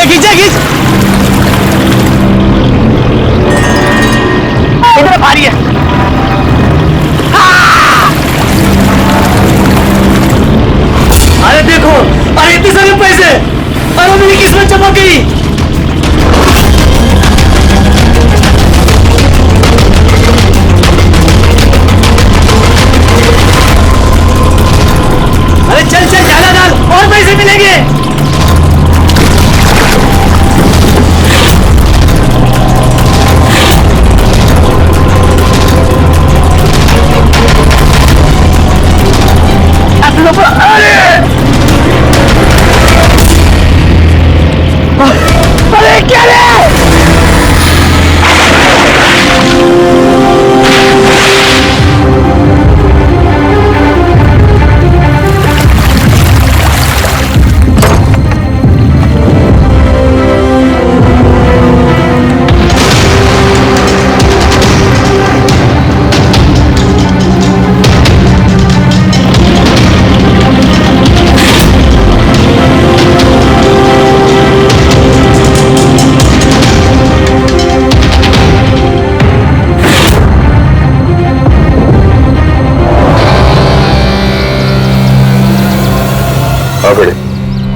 Speaker 6: खींचा खींच, इधर भारी है। अरे देखो, अरे इतने सारे पैसे, अरे मेरी किस्मत चमक गई। अरे चल चल ज्यादा डाल, और पैसे मिलेंगे। अरे क्या रे?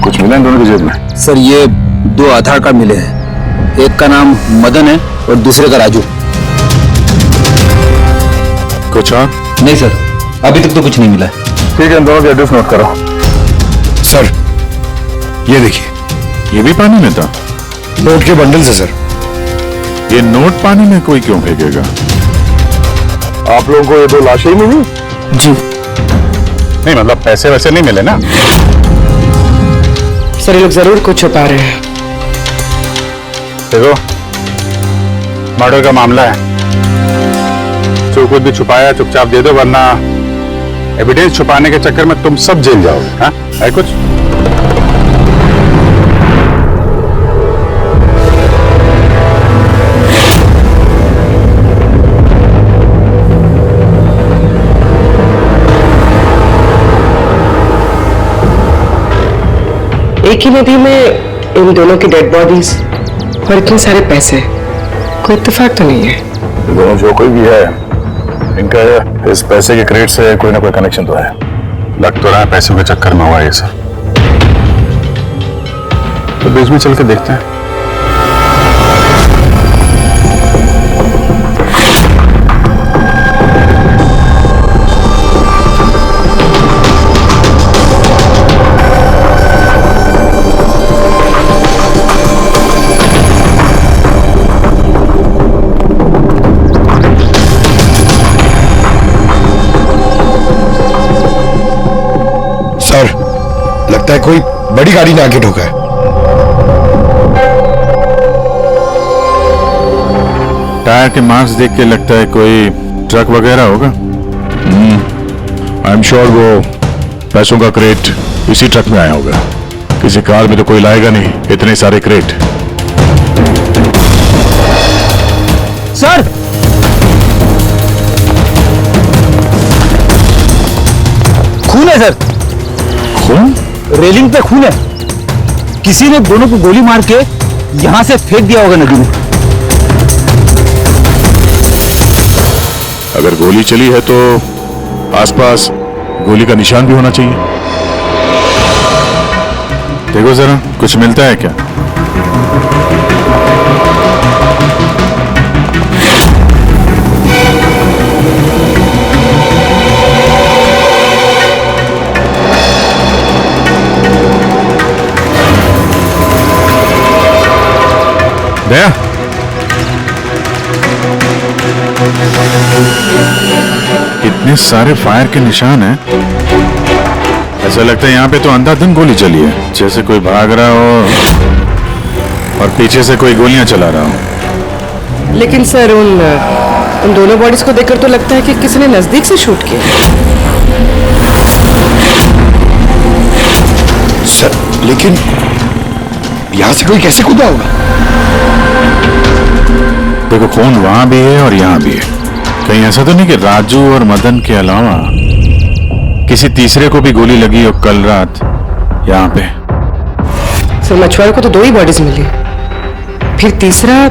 Speaker 5: कुछ मिला इन दोनों की जेब में?
Speaker 12: सर ये 2 आधार कार्ड मिले हैं, एक का नाम मदन है और दूसरे का राजू।
Speaker 5: कुछ और?
Speaker 12: नहीं सर, अभी तक तो कुछ नहीं मिला है।
Speaker 5: ठीक है, इन दोनों के एड्रेस नोट करो।
Speaker 8: सर ये देखिए,
Speaker 5: ये भी पानी में था?
Speaker 8: नोट के बंडल से सर।
Speaker 5: ये नोट पानी में कोई क्यों फेंकेगा? आप लोगों को ये 2 लाशें ही मिली?
Speaker 8: जी
Speaker 4: नहीं मतलब पैसे वैसे नहीं मिले ना?
Speaker 8: सर ये लोग जरूर कुछ छुपा रहे हैं।
Speaker 4: देखो मर्डर का मामला है, जो कुछ भी छुपाया चुपचाप दे दो, वरना एविडेंस छुपाने के चक्कर में तुम सब जेल जाओगे। हाँ है कुछ?
Speaker 3: एक ही नदी में इन दोनों की डेड बॉडीज और इतने सारे पैसे, कोई इत्तेफाक तो नहीं है।
Speaker 5: दोनों जो कोई भी है, इनका इस पैसे के क्रेडिट से कोई ना कोई कनेक्शन तो है। लग तो रहा है पैसों के चक्कर में हुआ ये सब। तो बीच में चल के देखते हैं।
Speaker 7: सर, लगता है कोई बड़ी गाड़ी ने आके ठोका है।
Speaker 5: टायर के मार्क्स देख के लगता है कोई ट्रक वगैरह होगा। आई एम श्योर वो पैसों का क्रेट इसी ट्रक में आया होगा। किसी कार में तो कोई लाएगा नहीं इतने सारे क्रेट।
Speaker 6: सर, खून है सर।
Speaker 5: खून?
Speaker 6: रेलिंग पे खून है। किसी ने दोनों को गोली मार के यहां से फेंक दिया होगा नदी में।
Speaker 5: अगर गोली चली है तो आसपास गोली का निशान भी होना चाहिए। देखो जरा, कुछ मिलता है क्या? दया, इतने सारे फायर के निशान हैं। ऐसा लगता है यहाँ पे तो अंधाधुंध गोली चली है, जैसे कोई भाग रहा हो और पीछे से कोई गोलियां चला रहा हो।
Speaker 3: लेकिन सर उन दोनों बॉडीज को देखकर तो लगता है कि किसी ने नजदीक से शूट किया।
Speaker 7: सर, लेकिन यहां से कोई कैसे कूदा होगा?
Speaker 5: देखो, खून वहां भी है और यहाँ भी है। कहीं ऐसा तो नहीं कि राजू और मदन के अलावा किसी तीसरे को भी गोली लगी हो कल रात यहाँ पे?
Speaker 3: सर, मछुआरे को तो 2 ही बॉडीज मिली, फिर तीसरा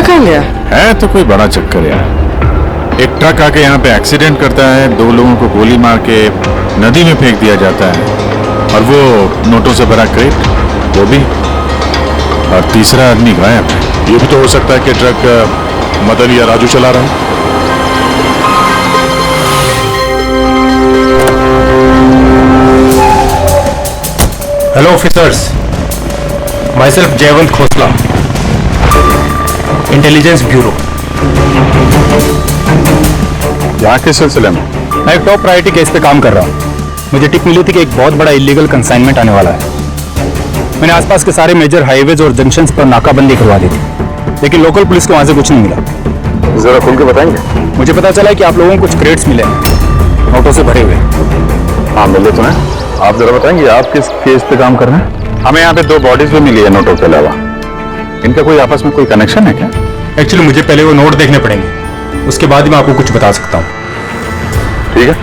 Speaker 3: कहाँ गया?
Speaker 5: है तो कोई बड़ा चक्कर यार। एक ट्रक आके यहाँ पे एक्सीडेंट करता है, 2 लोगों को गोली मार के नदी में फेंक दिया जाता है, और वो नोटों से भरा क्रेट वो भी, और तीसरा आदमी गायब है। ये भी तो हो सकता है कि ट्रक मदन या राजू चला रहा है।
Speaker 6: Hello officers, my self Jaywant Khosla, intelligence bureau.
Speaker 5: यहाँ के सिलसिले में
Speaker 6: मैं एक टॉप प्रायोरिटी केस पे काम कर रहा हूँ। मुझे टिप मिली थी कि एक बहुत बड़ा इलीगल कंसाइनमेंट आने वाला है। मैंने आसपास के सारे मेजर हाईवेज और जंक्शंस पर नाकाबंदी करवा दी थी, लेकिन लोकल पुलिस को वहां से कुछ नहीं मिला।
Speaker 5: जरा खुल के बताएंगे?
Speaker 6: मुझे पता चला है कि आप लोगों को कुछ क्रेट्स मिले हैं, नोटों से भरे हुए।
Speaker 5: हाँ, मिले तो हैं। आप जरा बताएंगे आप किस केस पे काम कर रहे हैं? हमें यहाँ पे 2 बॉडीज भी मिली है नोटों के अलावा। इनका कोई आपस में कोई कनेक्शन है क्या?
Speaker 6: एक्चुअली मुझे पहले वो नोट देखने पड़ेंगे, उसके बाद ही मैं आपको कुछ बता सकता हूँ।
Speaker 5: ठीक है,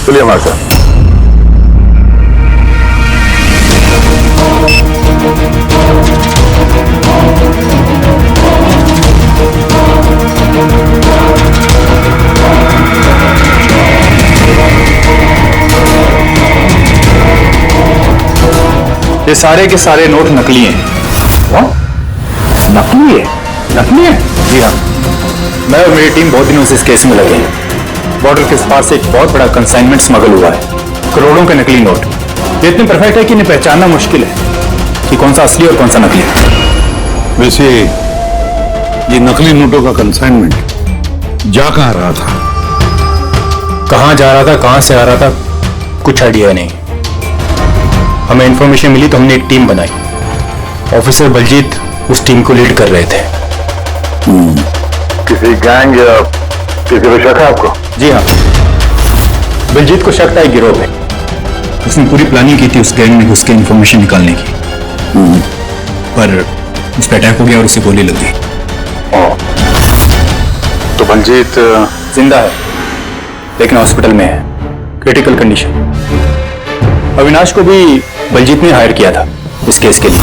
Speaker 5: चलिए हमारे साथ।
Speaker 6: ये सारे के सारे नोट नकली हैं।
Speaker 5: नकली है?
Speaker 6: नकली है? जी हाँ। मैं और मेरी टीम बहुत दिनों से इस केस में लगे हैं। बॉर्डर के पास से एक बहुत बड़ा कंसाइनमेंट स्मगल हुआ है, करोड़ों के नकली नोट। ये इतने परफेक्ट है कि इन्हें पहचानना मुश्किल है कि कौन सा असली और कौन सा नकली है।
Speaker 7: वैसे ये नकली नोटों का कंसाइनमेंट जा कहाँ रहा था?
Speaker 6: कहाँ जा रहा था, कहाँ से आ रहा था, कुछ आइडिया नहीं। हमें इंफॉर्मेशन मिली तो हमने एक टीम बनाई। ऑफिसर बलजीत उस टीम को लीड कर रहे थे।
Speaker 5: किसी गैंग या किसी पे शक है आपको?
Speaker 6: जी हाँ, बलजीत को शक था एक गिरोह पे। उसने पूरी प्लानिंग की थी उस गैंग में घुस के इंफॉर्मेशन निकालने की, पर उस पर अटैक हो गया और उसे गोली लग गई।
Speaker 5: तो बलजीत
Speaker 6: जिंदा है, लेकिन हॉस्पिटल में है, क्रिटिकल कंडीशन। अविनाश को भी बलजीत ने हायर किया था इस केस के लिए।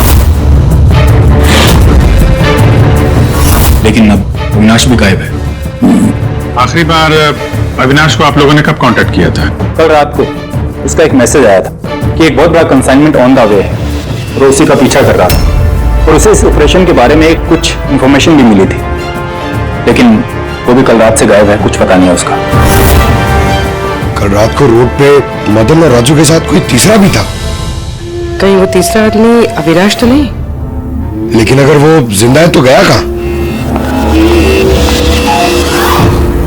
Speaker 6: लेकिन अब अविनाश भी गायब है।
Speaker 4: आखिरी बार अविनाश को आप लोगों ने कब कांटेक्ट किया था?
Speaker 6: कल रात को उसका एक मैसेज आया था कि एक बहुत बड़ा कंसाइनमेंट ऑन द वे है और उसी का पीछा कर रहा था और उसे इस ऑपरेशन के बारे में कुछ इंफॉर्मेशन भी मिली थी, लेकिन वो भी कल रात से गायब है, कुछ पता नहीं है उसका।
Speaker 7: कल रात को रोड पे मदन और राजू के साथ कोई तीसरा भी था।
Speaker 14: कहीं वो तीसरा आदमी अविनाश तो नहीं?
Speaker 7: लेकिन अगर वो जिंदा है तो गया कहाँ?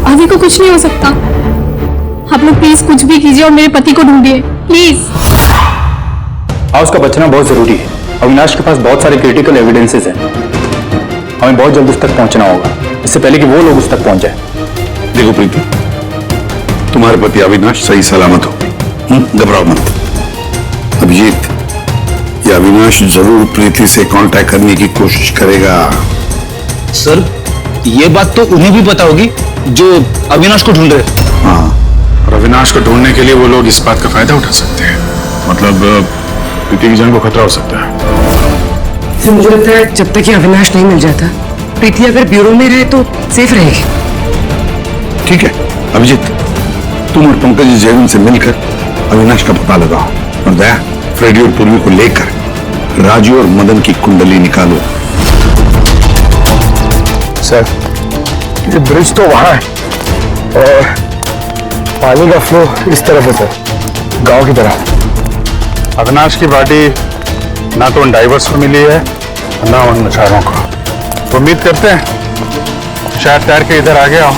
Speaker 2: अभी को कुछ नहीं हो सकता। आप लोग प्लीज कुछ भी कीजिए और मेरे पति को ढूंढिए प्लीज।
Speaker 6: हाँ, उसका बचना बहुत जरूरी है। अविनाश के पास बहुत सारे क्रिटिकल एविडेंसेस हैं। हमें बहुत जल्द उस तक पहुंचना होगा, इससे पहले कि वो लोग उस तक पहुंच जाए।
Speaker 5: देखो प्रीति, तुम्हारे पति अविनाश सही सलामत हो, घबराओ मत। अभिजीत, ये अविनाश जरूर प्रीति से कांटेक्ट करने की कोशिश करेगा।
Speaker 12: सर, ये बात तो उन्हें भी पता होगी जो अविनाश को ढूंढ रहे।
Speaker 4: हाँ, और अविनाश को ढूंढने के लिए वो लोग इस बात का फायदा उठा सकते हैं। मतलब प्रीति की जान को खतरा हो सकता है।
Speaker 14: तो मुझे लगता है जब तक ये अविनाश नहीं मिल जाता, प्रीति अगर ब्यूरो में रहे तो सेफ रहेगी।
Speaker 5: ठीक है अभिजीत, तुम और पंकज जैन से मिलकर अविनाश का पता लगाओ और दया फ्रेडी और पूर्वी को लेकर राजू और मदन की कुंडली निकालो।
Speaker 1: सर, ये ब्रिज तो वहां है और पानी का फ्लो इस तरफ है सर, गांव की तरफ।
Speaker 4: अविनाश की बॉडी ना तो उन डाइवर्स को मिली है ना उन मछुआरों को। तो उम्मीद करते हैं शायद तैर के इधर आ गया हो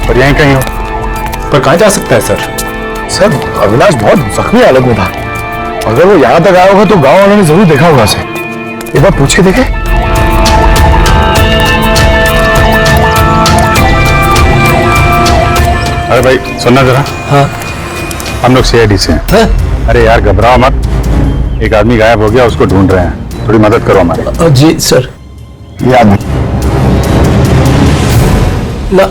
Speaker 4: और यहीं कहीं हो।
Speaker 8: पर कहाँ जा सकता है सर?
Speaker 1: सर, अविनाश बहुत जख्मी हालत में था। अगर वो यहाँ तक आया होगा तो गांव वालों ने जरूर देखा होगा उसे। एक बार पूछ के देखे।
Speaker 4: अरे भाई सुनना जरा।
Speaker 8: हाँ,
Speaker 4: हम लोग सीआईडी से हैं। अरे यार घबराओ मत, एक आदमी गायब हो गया, उसको ढूंढ रहे हैं, थोड़ी मदद करो हमारी।
Speaker 1: जी सर। ये आदमी
Speaker 13: ना,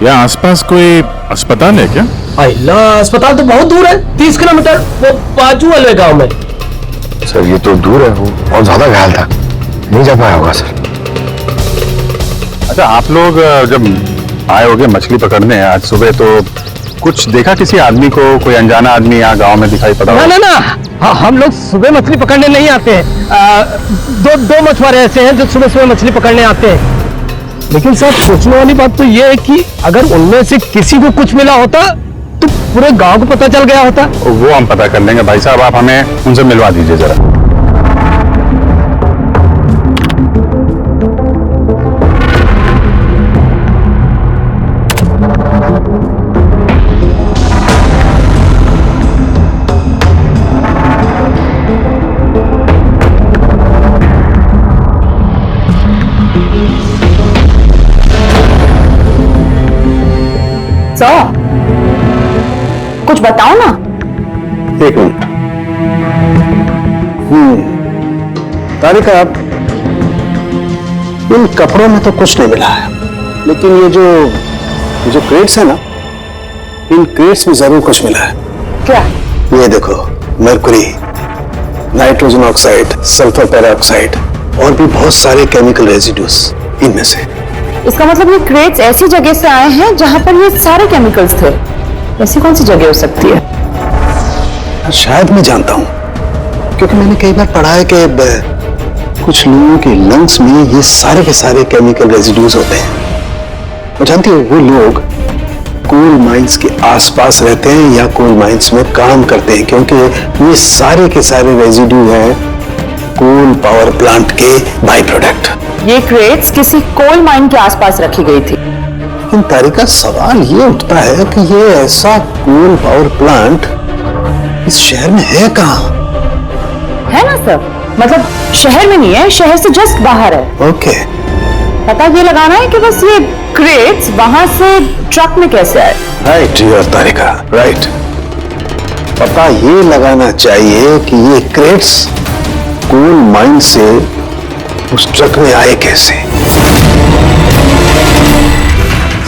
Speaker 4: यहाँ आसपास कोई अस्पताल है क्या?
Speaker 13: अल्ला, अस्पताल तो बहुत दूर है, 30 किलोमीटर, वो बाजू वाले गांव में।
Speaker 1: सर, ये तो दूर है, वो बहुत ज्यादा घायल था, नहीं जा पाया होगा सर।
Speaker 4: अच्छा, आप लोग जब आए होगे मछली पकड़ने आज सुबह, तो कुछ देखा किसी आदमी को? कोई अनजाना आदमी यहाँ गांव में दिखाई पड़ा?
Speaker 13: ना ना ना, हाँ, हम लोग सुबह मछली पकड़ने नहीं आते हैं। दो मछुआरे ऐसे हैं जो सुबह सुबह मछली पकड़ने आते हैं। लेकिन सर, सोचने वाली बात तो ये है कि अगर उनमें से किसी को कुछ मिला होता तो पूरे गांव को पता चल गया होता।
Speaker 4: वो हम पता कर लेंगे भाई साहब, आप हमें उनसे मिलवा दीजिए जरा।
Speaker 2: कुछ बताओ ना।
Speaker 7: एक मिनट। तारिका, इन कपड़ों में तो कुछ नहीं मिला है, लेकिन ये जो क्रेट्स है ना, इन क्रेट्स में जरूर कुछ मिला है।
Speaker 2: क्या?
Speaker 7: ये देखो, mercury, nitrogen oxide, sulphur peroxide और भी बहुत सारे केमिकल रेजिड्यूज इनमें से।
Speaker 2: इसका मतलब ये क्रेट्स ऐसी जगह से आए हैं जहां पर ये सारे केमिकल्स थे। ऐसी कौन सी जगह हो सकती है?
Speaker 7: शायद मैं जानता हूं, क्योंकि मैंने कई बार पढ़ा है कि कुछ लोगों के लंग्स में ये सारे के सारे केमिकल रेजिड्यूज होते हैं। और जानती हो, वो लोग कोल माइंस के आसपास रहते हैं या कोल माइंस में काम करते हैं, क्योंकि ये सारे के सारे रेजिड्यू हैं कोल पावर प्लांट के बाई प्रोडक्ट।
Speaker 2: ये क्रेट्स किसी कोल माइन के आसपास रखी गई थी।
Speaker 7: लेकिन तारिका, सवाल ये उठता है कि ये ऐसा कोल पावर प्लांट इस शहर में है कहाँ?
Speaker 2: है ना सर, मतलब शहर में नहीं है, शहर से जस्ट बाहर है।
Speaker 7: ओके।
Speaker 2: पता ये लगाना है कि बस ये क्रेट्स वहां से ट्रक में कैसे आए।
Speaker 7: राइट यार तारिका, राइट। पता ये लगाना चाहिए कि ये क्रेट्स कोल माइन से उस ट्रक में आए कैसे।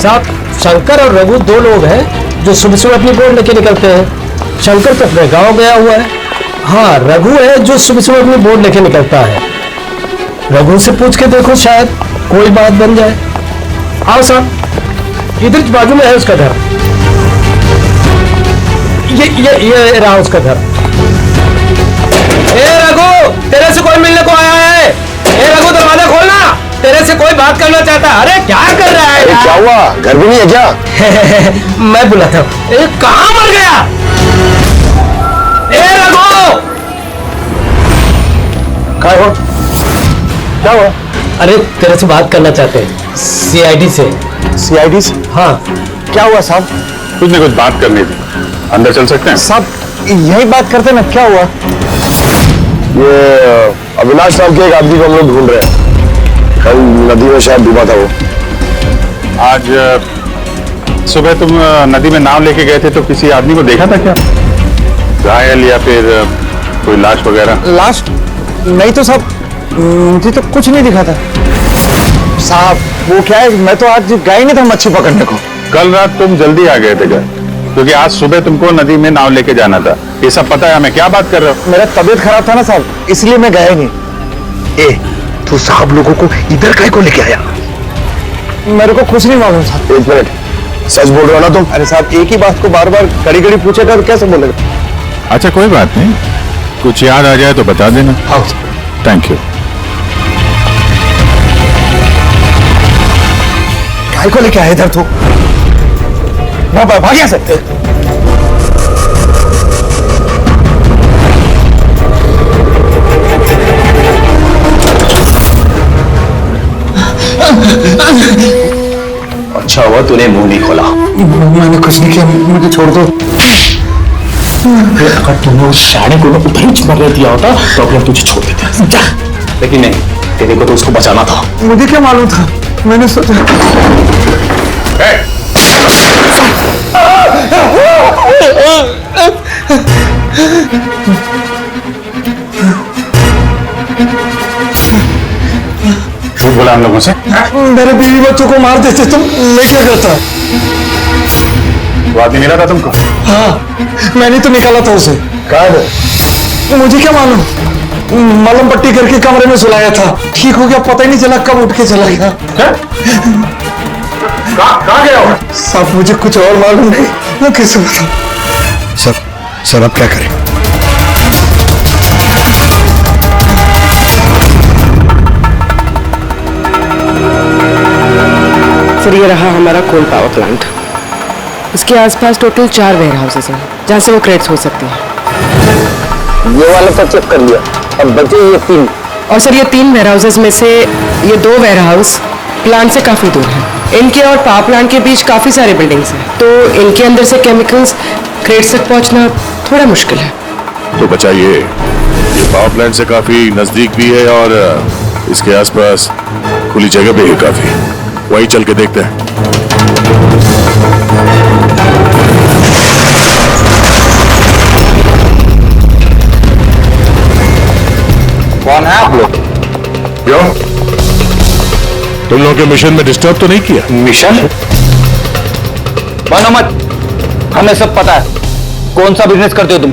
Speaker 13: साहब, शंकर और रघु दो लोग हैं जो सुबह सुबह अपनी बोट लेके निकलते हैं। शंकर तो अपने गांव गया हुआ है हाँ, रघु है जो सुबह सुबह अपनी बोर्ड लेके निकलता है। रघु से पूछ के देखो, शायद कोई बात बन जाए। आओ साहब, इधर बाजू में है उसका घर। ये रहा उसका घर। ए रघु, तेरे से कोई मिलने को आया है। ए रघु, दरवाजा खोलना, तेरे से कोई बात करना चाहता है। अरे क्या कर रहा है यार?
Speaker 7: क्या हुआ, घर भी नहीं है क्या?
Speaker 13: मैं बुलाता हूँ। कहाँ मर गया? ए रघु, क्या हुआ? अरे तेरे से बात करना चाहते हैं, सीआईडी से।
Speaker 7: सीआईडी से?
Speaker 13: हाँ।
Speaker 7: क्या हुआ साहब?
Speaker 4: कुछ नहीं, कुछ बात करनी थी। अंदर चल सकते हैं?
Speaker 7: साहब यही बात करते ना, क्या हुआ? ये अविनाश नाम के एक आदमी को हम लोग ढूंढ रहे हैं। कल नदी में शायद डूबा था वो।
Speaker 4: आज सुबह तुम नदी में नाव लेके गए थे तो किसी आदमी को देखा था क्या? घायल या फिर कोई लाश वगैरह?
Speaker 7: लाश नहीं तो साहब, मुझे तो कुछ नहीं दिखा था साहब। वो क्या है, मैं तो आज गया ही नहीं था मच्छी पकड़ने को।
Speaker 4: कल रात तुम जल्दी आ गए थे घर, क्योंकि आज सुबह तुमको नदी में नाव लेके जाना था। ये सब पता है हमें, क्या बात कर रहे हो?
Speaker 7: मेरा तबीयत खराब था ना साहब, इसलिए मैं गया ही नहीं। तू साहब लोगों को इधर काहे को लेके आया? मेरे को कुछ नहीं मालूम साहब। एक मिनट, सच बोल रहे हो ना तुम? अरे साहब, एक ही बात को बार बार कड़ी कड़ी पूछेगा तो कैसे बोलेगा?
Speaker 4: अच्छा कोई बात नहीं, कुछ याद आ जाए तो बता देना।
Speaker 7: हाँ।
Speaker 4: Thank you.
Speaker 7: काहे को लेके आया इधर तू? भाग यहाँ से।
Speaker 12: अच्छा हुआ तूने मुंह नहीं खोला।
Speaker 7: मैंने कुछ नहीं किया, मुझे छोड़ दो।
Speaker 8: अगर तुमने उस शाणे को उधर ही मरने दिया होता तो अभी हम तुझे छोड़ देते।
Speaker 12: जा। लेकिन नहीं, तेरे को तो उसको बचाना था।
Speaker 7: मुझे क्या मालूम था, मैंने सोचा।
Speaker 4: झूठ बोला हम लोगों से?
Speaker 7: मेरे बीवी बच्चों को मार देते तुम, मैं क्या करता?
Speaker 4: वो आदमी मिला था तुमको?
Speaker 7: हाँ, मैंने तो निकाला था उसे। कहाँ है? मुझे क्या मालूम, मलम पट्टी करके कमरे में सुलाया था, ठीक हो गया, पता ही नहीं चला कब उठ के चला गया।
Speaker 4: कहाँ गया हो?
Speaker 7: साहब मुझे कुछ और मालूम नहीं, मैं कैसे बताऊं?
Speaker 9: सर अब क्या करें?
Speaker 14: सर ये रहा हमारा कोल पावर प्लांट। इसके आसपास टोटल 4 वेयर हाउसेस हैं जहाँ से वो क्रेट्स हो सकते हैं।
Speaker 7: ये वाला तो चेक कर लिया, अब बचे ये 3।
Speaker 14: और सर ये 3 वेयर हाउसेस में से ये 2 वेयर हाउस प्लांट से काफी दूर हैं। इनके और पावर प्लांट के बीच काफी सारे बिल्डिंग्स हैं, तो इनके अंदर से केमिकल्स क्रेट्स तक पहुंचना थोड़ा मुश्किल है।
Speaker 5: तो बचाइए, ये पावर प्लांट से काफी नजदीक भी है और इसके आसपास खुली जगह भी है काफी, वहीं चल के देखते हैं।
Speaker 12: कौन है आप लोग?
Speaker 5: क्यों, तुम लोगों के मिशन में डिस्टर्ब तो नहीं किया?
Speaker 12: मिशन? बनो मत, हमें सब पता है। कौन सा बिजनेस करते हो तुम?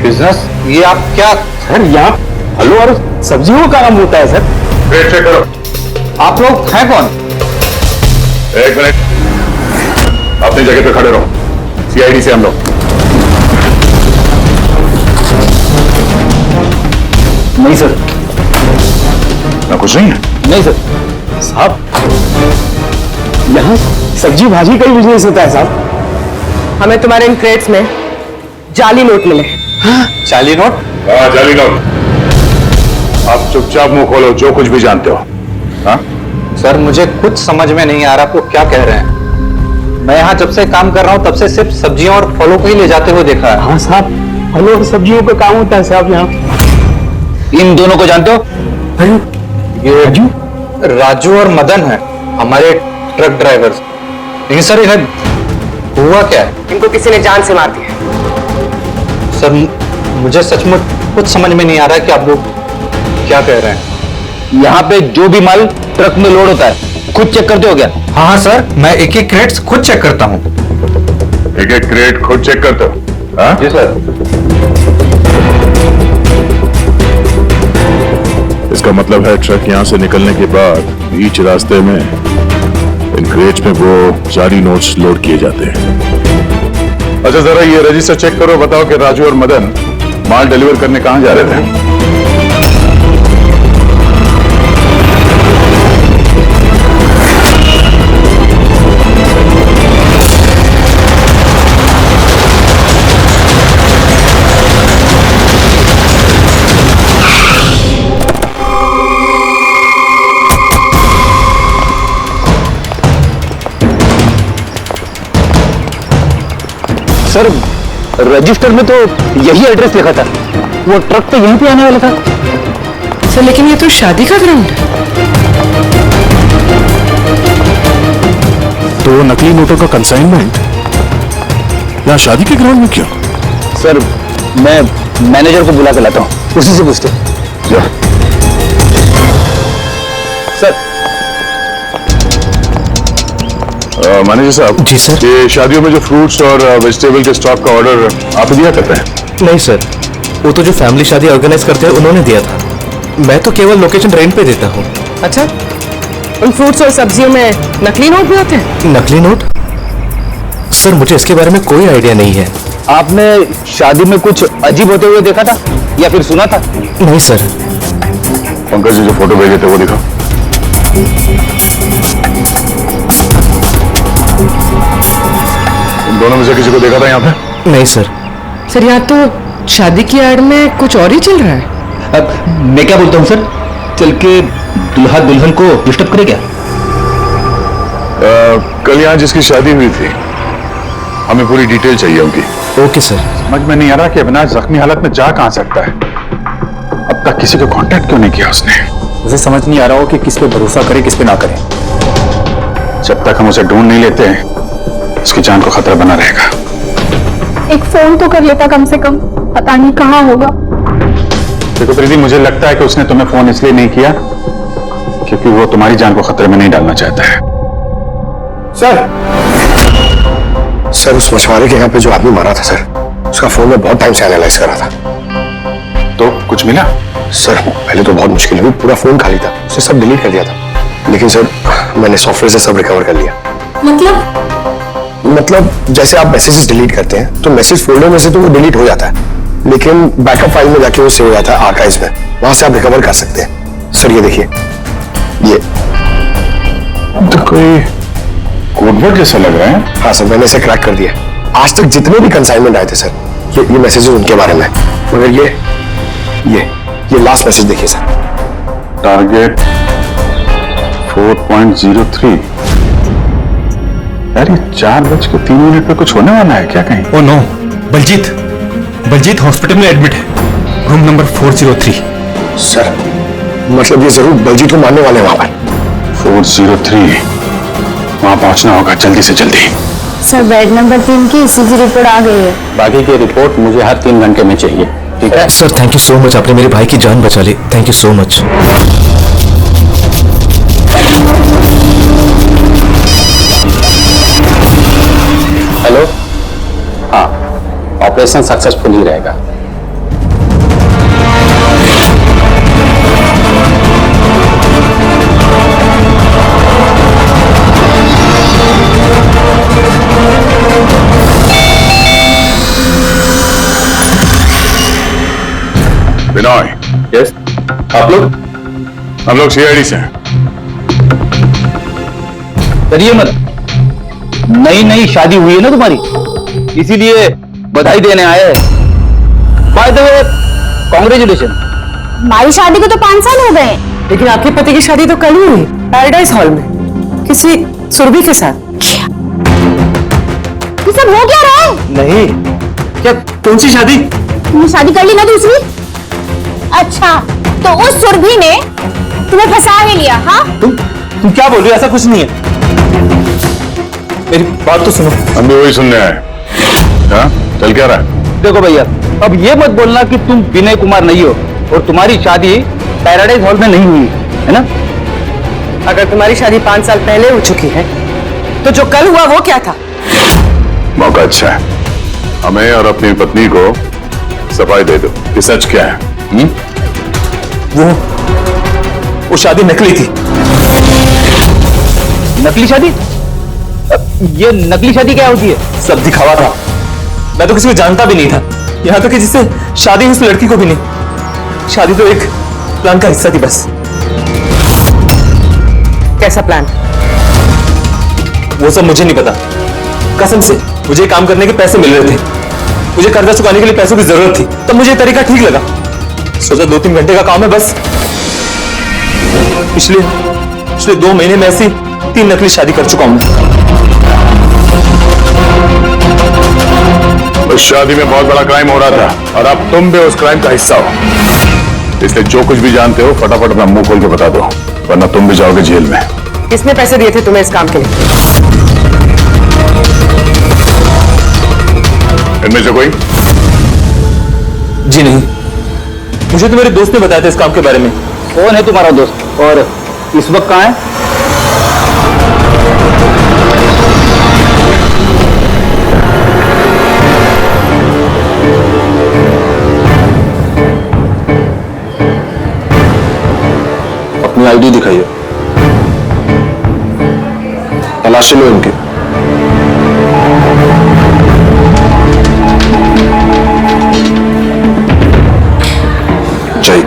Speaker 12: बिजनेस? ये आप क्या?
Speaker 7: सर यहाँ फलों और सब्जियों का काम होता है सर।
Speaker 5: वेट चेक करो।
Speaker 12: आप लोग हैं कौन?
Speaker 5: एक मिनट, अपनी जगह पे खड़े रहो। सीआईडी से हम लोग।
Speaker 12: नहीं सर।
Speaker 5: ना कुछ नहीं है?
Speaker 12: नहीं सर।
Speaker 7: साहब यहाँ सब्जी भाजी का ही बिजनेस होता है साहब।
Speaker 14: हमें तुम्हारे इन क्रेट्स में जाली नोट मिले।
Speaker 12: जाली नोट?
Speaker 5: हाँ जाली नोट। आप चुपचाप मुंह खोलो, जो कुछ भी जानते हो। हाँ
Speaker 12: सर मुझे कुछ समझ में नहीं आ रहा वो क्या कह रहे हैं। मैं यहाँ जब से काम कर रहा हूँ तब से सिर्फ सब्जियों और फलों को ही ले जाते हुए देखा है।
Speaker 7: हाँ साहब, फलों और सब्जियों का काम होता है साहब यहाँ।
Speaker 12: इन दोनों को जानते हो? ये राजू और मदन है, हमारे ट्रक ड्राइवर्स। लेकिन सर इन्हें हुआ क्या है?
Speaker 14: इनको किसी ने जान से मार दिया।
Speaker 12: सर मुझे सचमुच कुछ समझ में नहीं आ रहा है कि आप लोग क्या कह रहे हैं। यहाँ पे जो भी माल ट्रक में लोड होता है खुद चेक करते हो क्या? हाँ सर, मैं एक एक क्रेट्स खुद चेक करता हूँ।
Speaker 5: एक एक क्रेट खुद चेक करते हो? हाँ
Speaker 12: जी सर।
Speaker 5: इसका मतलब है ट्रक यहां से निकलने के बाद बीच रास्ते में इन क्रेट्स में वो जाली नोट्स लोड किए जाते हैं। अच्छा जरा ये रजिस्टर चेक करो, बताओ कि राजू और मदन माल डिलीवर करने कहां जा रहे थे?
Speaker 12: सर रजिस्टर में तो यही एड्रेस लिखा था, वो ट्रक तो यहीं पे आने वाला था।
Speaker 14: सर लेकिन ये तो शादी का ग्राउंड है।
Speaker 8: तो नकली नोटों का कंसाइनमेंट यहाँ शादी के ग्राउंड में क्यों?
Speaker 12: सर मैं मैनेजर को बुला के लाता हूँ, उसी से पूछते। सर
Speaker 5: मैनेजर साहब।
Speaker 8: जी सर।
Speaker 5: ये शादियों में जो फ्रूट्स और वेजिटेबल के स्टॉक का ऑर्डर आप दिया करते हैं?
Speaker 8: नहीं सर, वो तो जो फैमिली शादी ऑर्गेनाइज करते हैं उन्होंने दिया था। मैं तो केवल लोकेशन रेंट पे देता हूँ।
Speaker 14: अच्छा, उन फ्रूट्स और सब्जियों में नकली नोट भी होते हैं?
Speaker 8: नकली नोट? सर मुझे इसके बारे में कोई आइडिया नहीं है।
Speaker 12: आपने शादी में कुछ अजीब होते हुए देखा था या फिर सुना था?
Speaker 8: नहीं सर।
Speaker 5: पंकज जी जो फोटो भेजे थे वो दिखाओ। इन दोनों में से किसी को देखा था यहाँ पे?
Speaker 8: नहीं सर।
Speaker 14: सर यहाँ तो शादी की आड़ में कुछ और ही चल रहा है।
Speaker 12: अब मैं क्या बोलता हूँ सर, चल के दुल्हा दुल्हन को डिस्टर्ब करे क्या?
Speaker 5: कल यहाँ जिसकी शादी हुई थी हमें पूरी डिटेल चाहिए उनकी।
Speaker 8: Okay sir.
Speaker 4: समझ में नहीं आ रहा कि अविनाश जख्मी हालत में जा कहां सकता है। अब तक किसी को कांटेक्ट क्यों नहीं किया उसने?
Speaker 6: मुझे समझ नहीं आ रहा हो कि किस पे भरोसा करे किस पे ना करे।
Speaker 4: जब तक हम उसे ढूंढ नहीं लेते उसकी जान को खतरा बना रहेगा।
Speaker 2: एक फोन तो कर लेता कम से कम, पता नहीं कहाँ होगा।
Speaker 4: देखो प्रीति, मुझे लगता है कि उसने तुम्हें फोन इसलिए नहीं किया क्योंकि वो तुम्हारी जान को खतरे में नहीं डालना चाहता है।
Speaker 7: सर उस मछुआरे के यहाँ पे जो आदमी मारा था सर, उसका फोन में बहुत टाइम से एनालाइज करा था।
Speaker 4: तो कुछ मिला?
Speaker 7: सर पहले तो बहुत मुश्किल हुई, पूरा फोन खाली था, उसे सब डिलीट कर दिया था। लेकिन सर मैंने सॉफ्टवेयर से सब रिकवर कर लिया। मतलब जैसे आप मैसेजेस डिलीट करते हैं तो मैसेज फोल्डर में से तो वो डिलीट हो जाता है, लेकिन बैकअप फाइल में जाके वो सेव हो जाता है आर्काइव्स में, वहां से आप रिकवर कर सकते हैं। सर ये देखिए, ये
Speaker 5: तो कोई कोडवर्ड जैसा लग रहा है।
Speaker 7: हाँ सर, मैंने इसे क्रैक कर दिया। आज तक जितने भी कंसाइनमेंट आए थे सर, ये मैसेजेस उनके बारे में, मगर ये लास्ट मैसेज देखिए सर।
Speaker 5: टारगेट 4.03। यार ये 4:03 पे कुछ होने वाला है क्या कहीं?
Speaker 8: ओ नो, बलजीत हॉस्पिटल में एडमिट है, रूम नंबर 403।
Speaker 7: सर मतलब ये जरूर बलजीत को मारने वाले हैं वहां पर।
Speaker 5: 403 वहां पहुंचना होगा जल्दी से जल्दी।
Speaker 2: सर बेड नंबर 3 की ईसीजी रिपोर्ट आ गई है।
Speaker 12: बाकी की रिपोर्ट मुझे हर 3 घंटे में चाहिए, ठीक है?
Speaker 8: Sir thank you so much, आपने मेरे भाई की जान बचा ली। Thank you so much.
Speaker 12: Hello, हाँ ऑपरेशन सक्सेसफुल ही रहेगा।
Speaker 5: विनय।
Speaker 12: यस, आप लोग?
Speaker 5: हम लोग सीआईडी से हैं।
Speaker 12: डरिए मत, नई शादी हुई है ना तुम्हारी, इसीलिए बधाई देने आए हैं। By the way congratulation.
Speaker 2: हमारी शादी को तो 5 साल हो गए,
Speaker 14: लेकिन आपके पति की शादी तो कल ही हुई, पैराडाइज हॉल में, किसी सुरभि के साथ।
Speaker 2: ये सब हो क्या रहा है?
Speaker 8: नहीं, क्या कौन सी शादी?
Speaker 2: तुमने शादी कर ली ना दूसरी? अच्छा, तो उस सुरभि ने तुम्हें फंसा ही लिया? हाँ,
Speaker 6: तुम क्या बोल रही हो? ऐसा कुछ नहीं है। मेरी बात तो सुनो।
Speaker 5: हम भी वही सुनने आए। हाँ चल क्या रहा है?
Speaker 12: देखो भैया, अब ये मत बोलना कि तुम विनय कुमार नहीं हो और तुम्हारी शादी पैराडाइज हॉल में नहीं हुई है ना?
Speaker 14: अगर तुम्हारी शादी 5 साल पहले हो चुकी है तो जो कल हुआ वो क्या था?
Speaker 5: मौका अच्छा है, हमें और अपनी पत्नी को सफाई दे दो कि सच क्या है।
Speaker 8: वो वो शादी नकली थी।
Speaker 12: नकली शादी? ये नकली शादी क्या होती है?
Speaker 8: सब दिखावा था। मैं तो किसी को जानता भी नहीं था, यहाँ तक कि जिससे शादी हुई उस लड़की को भी नहीं। शादी तो एक प्लान का हिस्सा थी बस।
Speaker 14: कैसा प्लान?
Speaker 8: वो सब मुझे नहीं पता, कसम से। मुझे काम करने के पैसे मिल रहे थे, मुझे कर्जा चुकाने के लिए पैसों की जरूरत थी, तब मुझे तरीका ठीक लगा। सोचा 2-3 घंटे का काम है बस। पिछले 2 महीने में ऐसी 3 नकली शादी कर चुका हूं।
Speaker 5: उस शादी में बहुत बड़ा क्राइम हो रहा था और अब तुम भी उस क्राइम का हिस्सा हो। इसलिए जो कुछ भी जानते हो फटाफट अपना मुंह खोल के बता दो, वरना तुम भी जाओगे जेल में।
Speaker 14: किसने पैसे दिए थे तुम्हें इस काम के लिए?
Speaker 5: इनमें से कोई?
Speaker 8: जी नहीं, मुझे तो मेरे दोस्त ने बताया था इस काम के बारे में।
Speaker 12: कौन है तुम्हारा दोस्त और इस वक्त कहाँ है?
Speaker 1: अपनी आईडी दिखाइए, तलाशी लो इनकी। चाहिए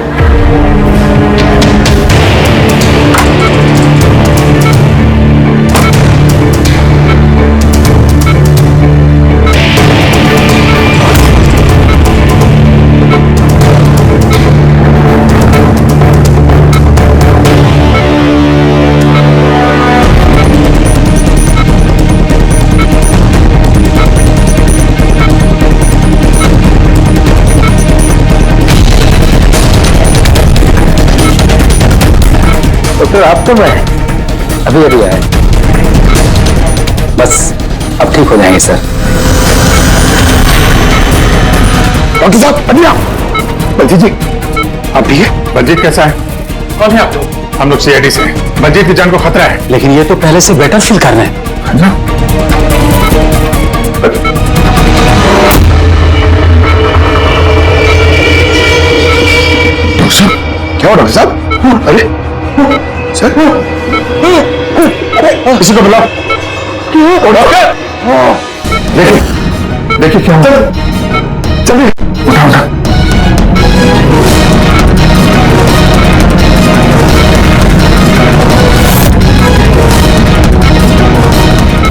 Speaker 12: डॉक्टर आप कब आए? अभी अभी आए। बस अब ठीक हो जाएंगे सर।
Speaker 5: डॉक्टर साहब बढ़िया। बलजीत जी आप ठीक है? बलजीत कैसा है? कौन है आप लोग? हम लोग सीआईडी से हैं। बलजीत की जान को खतरा है।
Speaker 6: लेकिन ये तो पहले से बेटर फील कर रहे हैं।
Speaker 5: है ना? डॉक्टर साहब क्या हुआ? डॉक्टर साहब अरे सर, अरे किसी को बुलाओ। डॉक्टर देखिए देखिए क्या हुआ। चलिए उठा उठा।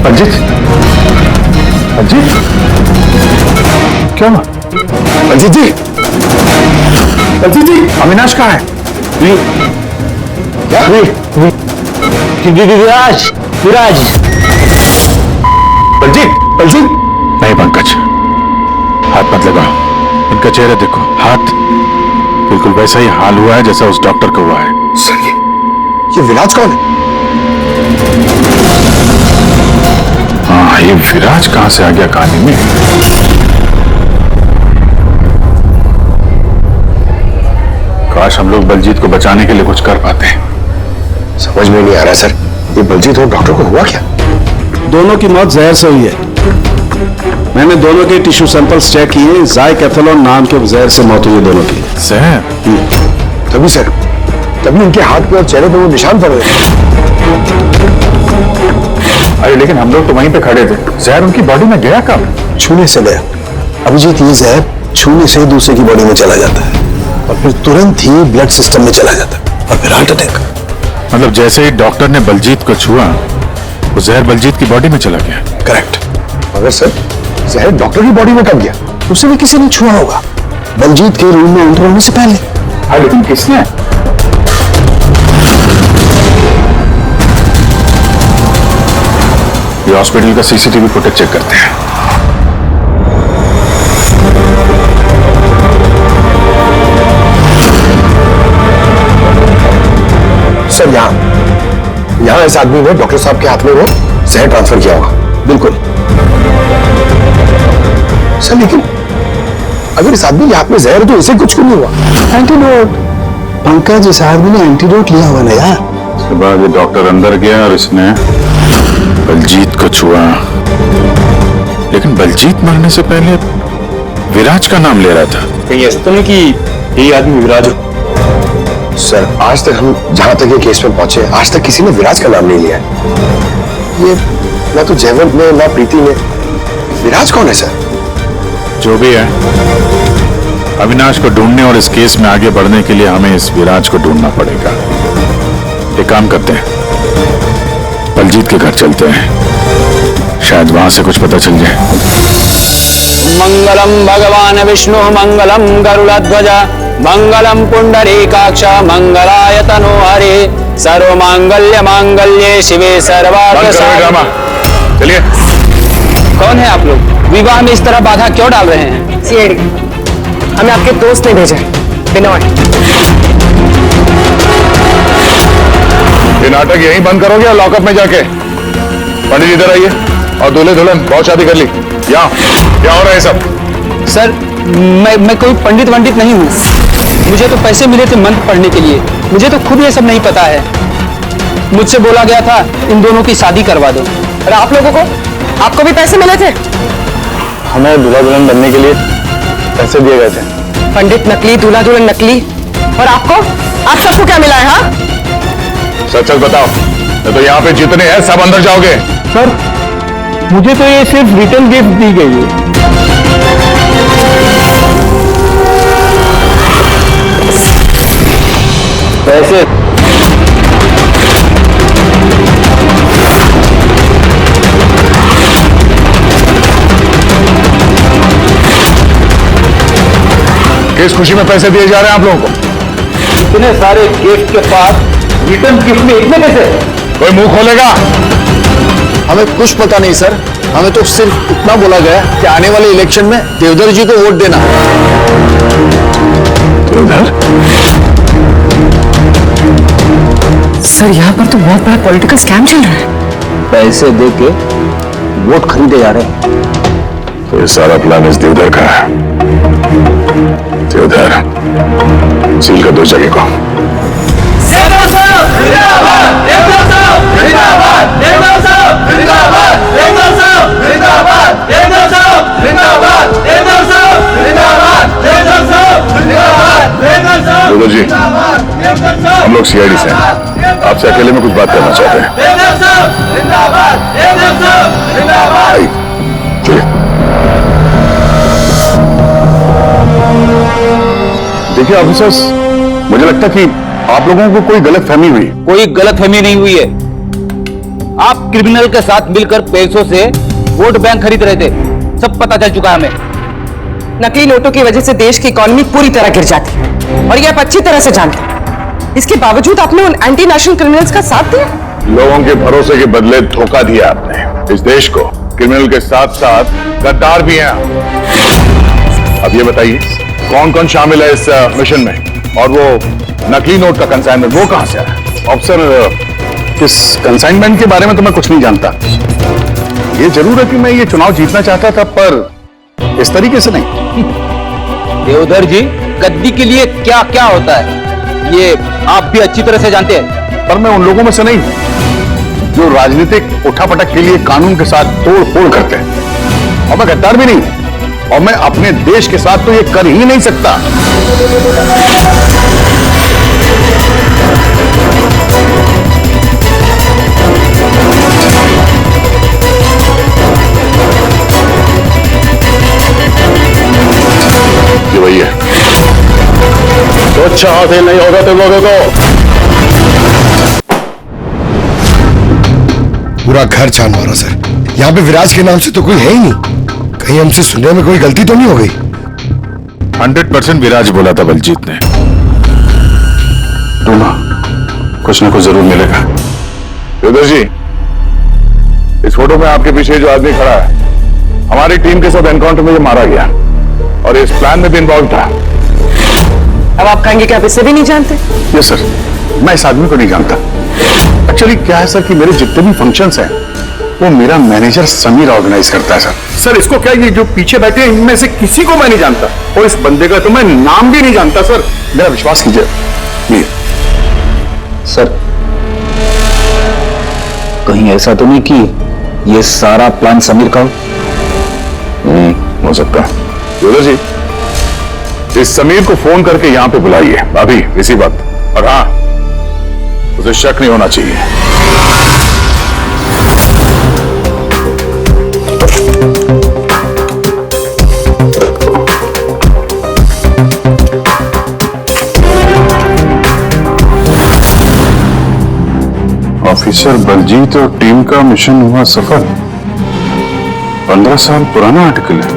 Speaker 5: अजीत अजीत क्या हुआ? अजीत जी, अजीत जी अविनाश कहाँ है? क्या?
Speaker 12: विराज विराज।
Speaker 5: बलजीत बलजीत नहीं पंकज, हाथ मत लगाओ। इनका चेहरा देखो, हाथ बिल्कुल वैसा ही हाल हुआ है जैसा उस डॉक्टर को हुआ है। सर ये विराज कौन है? हाँ ये विराज कहां से आ गया कहानी में? काश हम लोग बलजीत को बचाने के लिए कुछ कर पाते हैं। समझ में नहीं आ रहा सर, ये बलजीत और डॉक्टर को हुआ क्या?
Speaker 9: दोनों की मौत जहर से हुई है। मैंने दोनों के टिश्यू सैंपल्स चेक किए, ज़ाइकैथोलोन नाम के जहर से मौत हुई है दोनों की।
Speaker 5: जहर? तभी सर, तभी उनके हाथ पे और चेहरे पे वो निशान पड़ रहे। अरे लेकिन हम लोग तो वहीं पे खड़े थे, जहर उनकी बॉडी में गया कब?
Speaker 7: छूने से गया। अभिजीत ये जहर छूने से दूसरे की बॉडी में चला जाता है और फिर तुरंत ही ब्लड सिस्टम में चला जाता है और फिर हार्ट अटैक।
Speaker 5: मतलब जैसे ही डॉक्टर ने बलजीत को छुआ, वो जहर बलजीत की बॉडी में चला गया।
Speaker 7: करेक्ट। मगर सर जहर डॉक्टर की बॉडी में कब गया? उसे भी किसी ने छुआ होगा, बलजीत के रूम में एंटर होने से पहले।
Speaker 5: हाँ लेकिन किसने? ये हॉस्पिटल का सीसीटीवी फुटेज चेक करते हैं।
Speaker 7: सर यहाँ इस आदमी ने डॉक्टर साहब के हाथ में वो जहर ट्रांसफर किया होगा। बिल्कुल सर, लेकिन अगर इस आदमी के हाथ में जहर तो इसे कुछ नहीं हुआ। एंटीडोट पंकज, इस आदमी ने एंटीडोट लिया हुआ ना यार।
Speaker 5: उसके बाद ये डॉक्टर अंदर गया और इसने बलजीत को छुआ। लेकिन बलजीत मरने से पहले विराज का नाम ले रहा था।
Speaker 8: कहीं ऐसा तो नहीं कि यही आदमी विराज हो?
Speaker 15: सर आज तक हम जहां तक ये केस में पहुंचे, आज तक किसी ने विराज का नाम नहीं लिया है। ये ना तो जयवंत ने ना प्रीति ने। विराज कौन है सर?
Speaker 4: जो भी है, अविनाश को ढूंढने और इस केस में आगे बढ़ने के लिए हमें इस विराज को ढूंढना पड़ेगा। एक काम करते हैं, बलजीत के घर चलते हैं, शायद वहां से कुछ पता चल जाए।
Speaker 6: मंगलम भगवान विष्णु मंगलम गरुड़ध्वज मंगलम पुंडरीकाक्ष मंगलाय तनोहरे सर्व मांगल्य मांगल्ये शिवे सर्वार्थ साधिके।
Speaker 4: चलिए।
Speaker 6: कौन है आप लोग? विवाह में इस तरह बाधा क्यों डाल रहे हैं?
Speaker 14: सीआईडी, हमें आपके दोस्त ने भेजा है, बिनोय।
Speaker 5: ये नाटक यहीं बंद करोगे या लॉकअप में जाके? पंडित इधर आइए और दूल्हे दुल्हन बहुत शादी कर ली। यहाँ क्या हो रहा है सब?
Speaker 6: सर मैं कोई पंडित वंडित नहीं हूँ। मुझे तो पैसे मिले थे मंत्र पढ़ने के लिए, मुझे तो खुद ये सब नहीं पता है। मुझसे बोला गया था इन दोनों की शादी करवा दो।
Speaker 14: और आप लोगों को, आपको भी पैसे मिले थे?
Speaker 15: हमें दूल्हा दुल्हन बनने के लिए पैसे दिए गए थे।
Speaker 14: पंडित नकली, दूल्हा दुल्हन नकली, और आपको, आप सबको क्या मिला है? हाँ,
Speaker 5: सच सच बताओ, नहीं तो यहाँ पे जितने हैं सब अंदर जाओगे।
Speaker 13: सर मुझे तो ये सिर्फ रिटर्न गिफ्ट दी गई है।
Speaker 6: पैसे
Speaker 5: किस खुशी में पैसे दिए जा रहे हैं आप लोगों को?
Speaker 6: इतने सारे गिफ्ट के पास रिटर्न गिफ्ट में इतने पैसे?
Speaker 5: कोई मुंह खोलेगा?
Speaker 10: हमें कुछ पता नहीं सर, हमें तो सिर्फ इतना बोला गया कि आने वाले इलेक्शन में देवधर जी को वोट देना।
Speaker 5: देवधर?
Speaker 14: सर यहाँ पर तो बहुत बड़ा पॉलिटिकल स्कैम चल रहा है।
Speaker 6: पैसे दे के वोट खरीदे जा रहे हैं।
Speaker 5: तो ये सारा प्लान इस देवधर का है। देवधर, सील कर दो जगह को। देवधर जी, हम लोग सीआईडी से हैं, आपसे अकेले में कुछ बात करना चाहते हैं। चलिए। देखिए ऑफिसर्स, मुझे लगता है कि आप लोगों को कोई गलत फहमी हुई।
Speaker 6: कोई गलत फहमी नहीं हुई है। आप क्रिमिनल के साथ मिलकर पैसों से वोट बैंक खरीद रहे थे, सब पता चल चुका है हमें।
Speaker 14: नकली नोटों की वजह से देश की इकोनॉमी पूरी तरह गिर जाती है और ये आप अच्छी तरह से जानते हैं। इसके बावजूद आपने उन एंटी नेशनल क्रिमिनल्स का साथ दिया।
Speaker 5: लोगों के भरोसे के बदले धोखा दिया आपने इस देश को। क्रिमिनल के साथ साथ गद्दार भी हैं। अब ये बताइए कौन कौन शामिल है इस मिशन में, और वो नकली नोट का कंसाइनमेंट वो कहां से आया?
Speaker 4: ऑफिसर, इस कंसाइनमेंट के बारे में तो मैं कुछ नहीं जानता। ये जरूर है कि मैं ये चुनाव जीतना चाहता था, पर इस तरीके से नहीं।
Speaker 6: देवधर जी, गद्दी के लिए क्या क्या होता है ये आप भी अच्छी तरह से जानते हैं।
Speaker 4: पर मैं उन लोगों में से नहीं जो राजनीतिक उठापटक के लिए कानून के साथ तोड़ फोड़ करते हैं, और मैं गद्दार भी नहीं, और मैं अपने देश के साथ तो ये कर ही नहीं सकता।
Speaker 5: ये वही है तो अच्छा हासिल नहीं होगा तुम लोगों को।
Speaker 15: पूरा घर छान मारा सर। यहाँ पे विराज के नाम से तो कोई है ही नहीं। कहीं हमसे सुनने में कोई गलती तो नहीं हो गई?
Speaker 4: 100% विराज बोला था बलजीत ने। ढूंढो, कुछ ना कुछ जरूर मिलेगा।
Speaker 5: देवधर जी, इस फोटो में आपके पीछे जो आदमी खड़ा है, हमारी टीम के साथ एनकाउंटर में ये मारा गया और इस प्लान में भी इन्वॉल्व था।
Speaker 14: अब आप कहेंगे कि आप इसे भी नहीं जानते?
Speaker 4: यस सर, मैं इस आदमी को नहीं जानता। एक्चुअली क्या है सर कि मेरे जितने भी फंक्शंस हैं वो मेरा मैनेजर समीर ऑर्गेनाइज करता है सर।
Speaker 9: सर इसको क्या, ये जो पीछे बैठे हैं इनमें से किसी को मैं नहीं जानता, और इस बंदे का तो मैं नाम भी नहीं जानता सर।
Speaker 4: मेरा विश्वास कीजिए मीर।
Speaker 6: सर कहीं ऐसा तो नहीं कि ये सारा प्लान समीर का
Speaker 5: हो सकता है। देवधर जी, इस समीर को फोन करके यहां पे बुलाइए अभी इसी वक्त, और हाँ, उसे शक नहीं होना चाहिए। ऑफिसर बलजीत और टीम का मिशन हुआ सफल। 15 साल पुराना आर्टिकल है।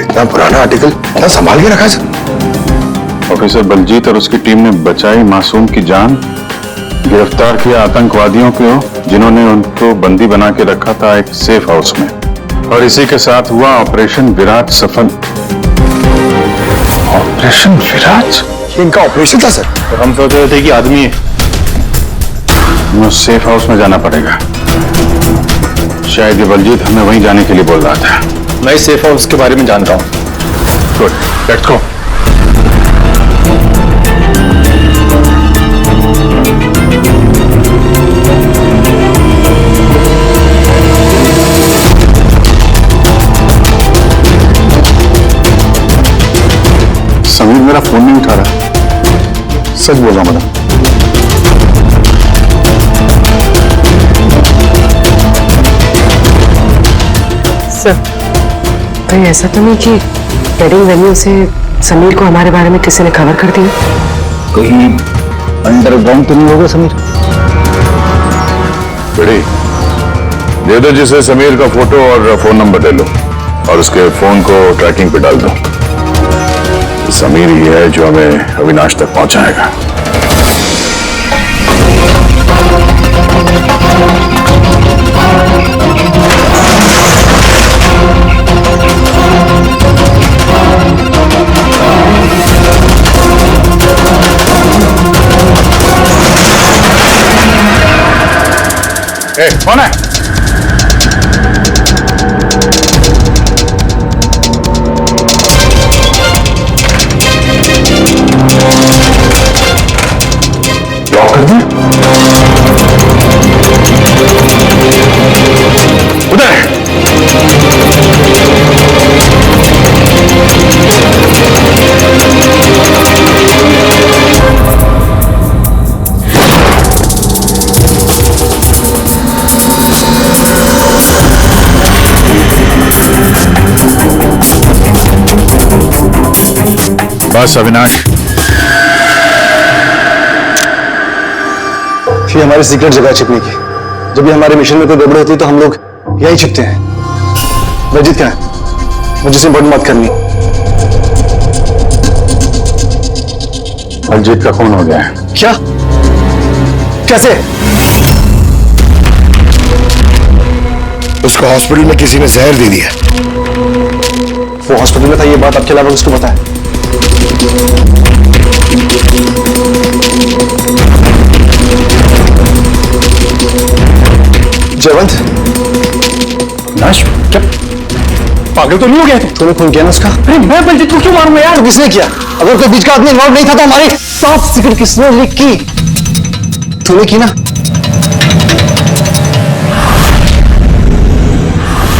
Speaker 15: इतना पुराना आर्टिकल इतना संभाल के रखा है।
Speaker 5: ऑफिसर बलजीत और उसकी टीम ने बचाई मासूम की जान, गिरफ्तार किया आतंकवादियों को जिन्होंने उनको बंदी बना के रखा था एक सेफ हाउस में, और इसी के साथ हुआ ऑपरेशन विराट सफल। ऑपरेशन विराट?
Speaker 15: ये इनका ऑपरेशन था सर?
Speaker 5: तो हम सोच रहे थे कि आदमी है। हमें सेफ हाउस में जाना पड़ेगा। शायद ये बलजीत हमें वहीं जाने के लिए बोल रहा था।
Speaker 10: मैं इस सेफ हाउस के बारे में जानता हूँ।
Speaker 5: Good, let's go. समीर मेरा फोन नहीं उठा रहा। सच बोल रहा हूं मैडम।
Speaker 14: सर, कहीं ऐसा तो नहीं कि वेडिंग वेन्यू से समीर को हमारे बारे में किसी ने खबर कर दिया?
Speaker 10: कहीं अंडरग्राउंड तो नहीं होगा समीर?
Speaker 5: बेटी, देवदत्त जी से समीर का फोटो और फोन नंबर ले लो और उसके फोन को ट्रैकिंग पे डाल दो। समीर ही है जो हमें अविनाश तक पहुंचाएगा। कौन है? लॉक कर दिया? उधर है। बस अविनाश,
Speaker 15: ये हमारी सीक्रेट जगह छिपने की। जब भी हमारे मिशन में कोई गड़बड़ होती है तो हम लोग यही छिपते हैं। बलजीत क्या है? मुझे से बड़ी बात करनी।
Speaker 5: बलजीत का खून हो गया है।
Speaker 15: क्या? कैसे? उसको हॉस्पिटल में किसी ने जहर दे दिया। वो हॉस्पिटल में था, ये बात आपके अलावा किसको पता है? जयवंत,
Speaker 10: नाश, क्या पागल तो नहीं हो गया?
Speaker 15: तूने खून किया ना उसका?
Speaker 10: अरे मैं बलजीत को क्यों मारूंगा यार?
Speaker 15: किसने किया? अगर कोई बीच का आदमी इन्वॉल्व नहीं था तो हमारी
Speaker 10: टॉप सीक्रेट किसने लीक की?
Speaker 15: तूने की ना?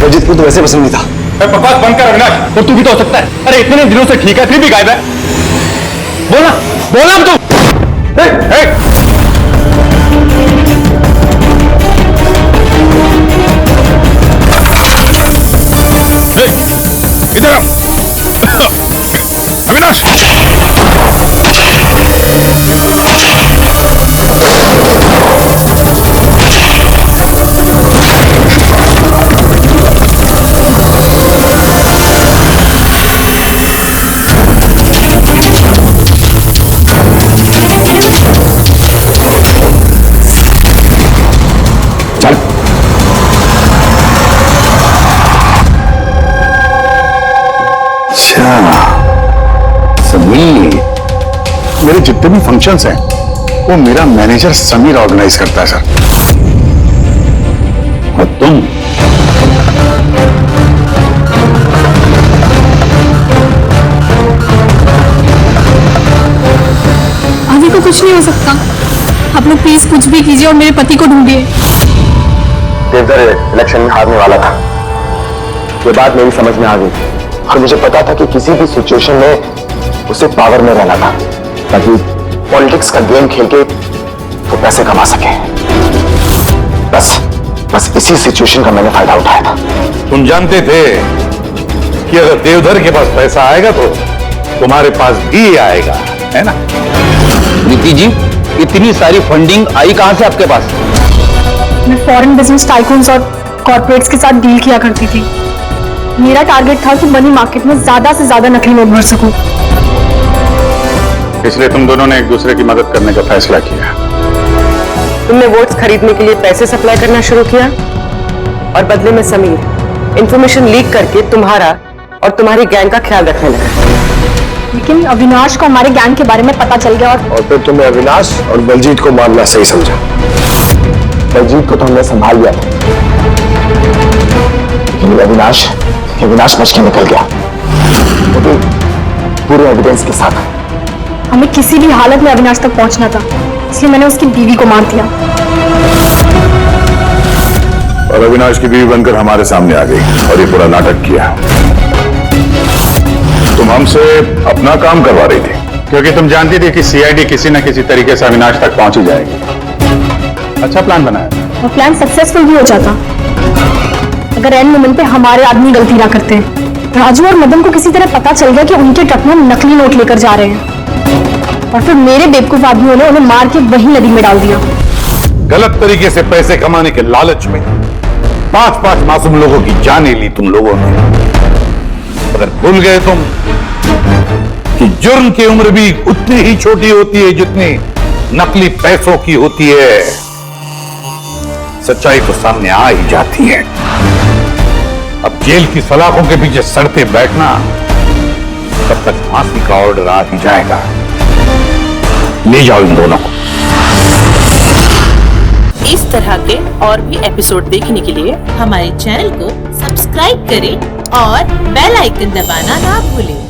Speaker 15: बलजीत को तो वैसे पसंद नहीं था।
Speaker 10: बकवास बंद कर अविनाश, और तू भी तो हो सकता है। अरे इतने दिनों से ठीक है, फिर भी गायब है। बोला बोला अब तू।
Speaker 5: इधर आओ। अविनाश, समीर, मेरे जितने भी फंक्शंस हैं वो मेरा मैनेजर समीर ऑर्गेनाइज करता है सर। और तुम
Speaker 2: अभी को कुछ नहीं हो सकता। आप लोग प्लीज कुछ भी कीजिए और मेरे पति को ढूंढिए।
Speaker 15: देवदत्त इलेक्शन में हारने वाला था, ये बात मेरी समझ में आ गई थी। और मुझे पता था कि किसी भी सिचुएशन में उसे पावर में रहना था, ताकि पॉलिटिक्स का गेम खेल के वो पैसे कमा सके। बस इसी सिचुएशन का मैंने फायदा उठाया था।
Speaker 5: तुम जानते थे कि अगर देवधर के पास पैसा आएगा तो तुम्हारे पास भी आएगा, है ना?
Speaker 12: नीति जी, इतनी सारी फंडिंग आई कहां से आपके पास?
Speaker 2: मैं फॉरेन बिजनेस टाइकून्स और कॉर्पोरेट्स के साथ डील किया करती थी। मेरा टारगेट था कि मनी मार्केट में ज्यादा से ज्यादा नकली नोट भर सकूं।
Speaker 5: इसलिए तुम दोनों ने एक दूसरे की मदद करने का फैसला किया।
Speaker 14: तुमने वोट्स खरीदने के लिए पैसे सप्लाई करना शुरू किया और बदले में समीर इंफॉर्मेशन लीक करके तुम्हारा और तुम्हारी गैंग का ख्याल रखने लगा।
Speaker 2: लेकिन अविनाश को हमारे गैंग के बारे में पता चल गया
Speaker 15: और फिर तुमने अविनाश और बलजीत को मारना सही समझा। बलजीत को तो हमने संभाल लिया था, लेकिन अविनाश बच के निकल गया, वो भी पूरे एविडेंस के साथ।
Speaker 2: हमें किसी भी हालत में अविनाश तक पहुंचना था, इसलिए मैंने उसकी बीवी को मार दिया।
Speaker 5: और अविनाश की बीवी बनकर हमारे सामने आ गई और ये पूरा नाटक किया। तुम हमसे अपना काम करवा रही थी क्योंकि तुम जानती थी कि सीआईडी किसी न किसी तरीके से अविनाश तक पहुंच ही जाएगी। अच्छा प्लान बनाया।
Speaker 2: और प्लान सक्सेसफुल भी हो जाता अगर एंड मोमेंट पे हमारे आदमी गलती ना करते। राजू और मदन को किसी तरह पता चल गया कि उनके ट्रक में नकली नोट लेकर जा रहे हैं और फिर मेरे बेवकूफ आदमियों ने उन्हें मार के वही नदी में डाल दिया।
Speaker 5: गलत तरीके से पैसे कमाने के लालच में 5-5 मासूम लोगों की जानें ली तुम लोगों ने। अगर भूल गए तुम कि जुर्म की उम्र भी उतनी ही छोटी होती है जितनी नकली पैसों की होती है। सच्चाई तो सामने आ ही जाती है। अब जेल की सलाखों के पीछे सड़ते बैठना, तब तक फांसी का ऑर्डर आ ही जाएगा। ले जाओ इन दोनों को।
Speaker 16: इस तरह के और भी एपिसोड देखने के लिए हमारे चैनल को सब्सक्राइब करें और बेल आइकन दबाना ना भूलें।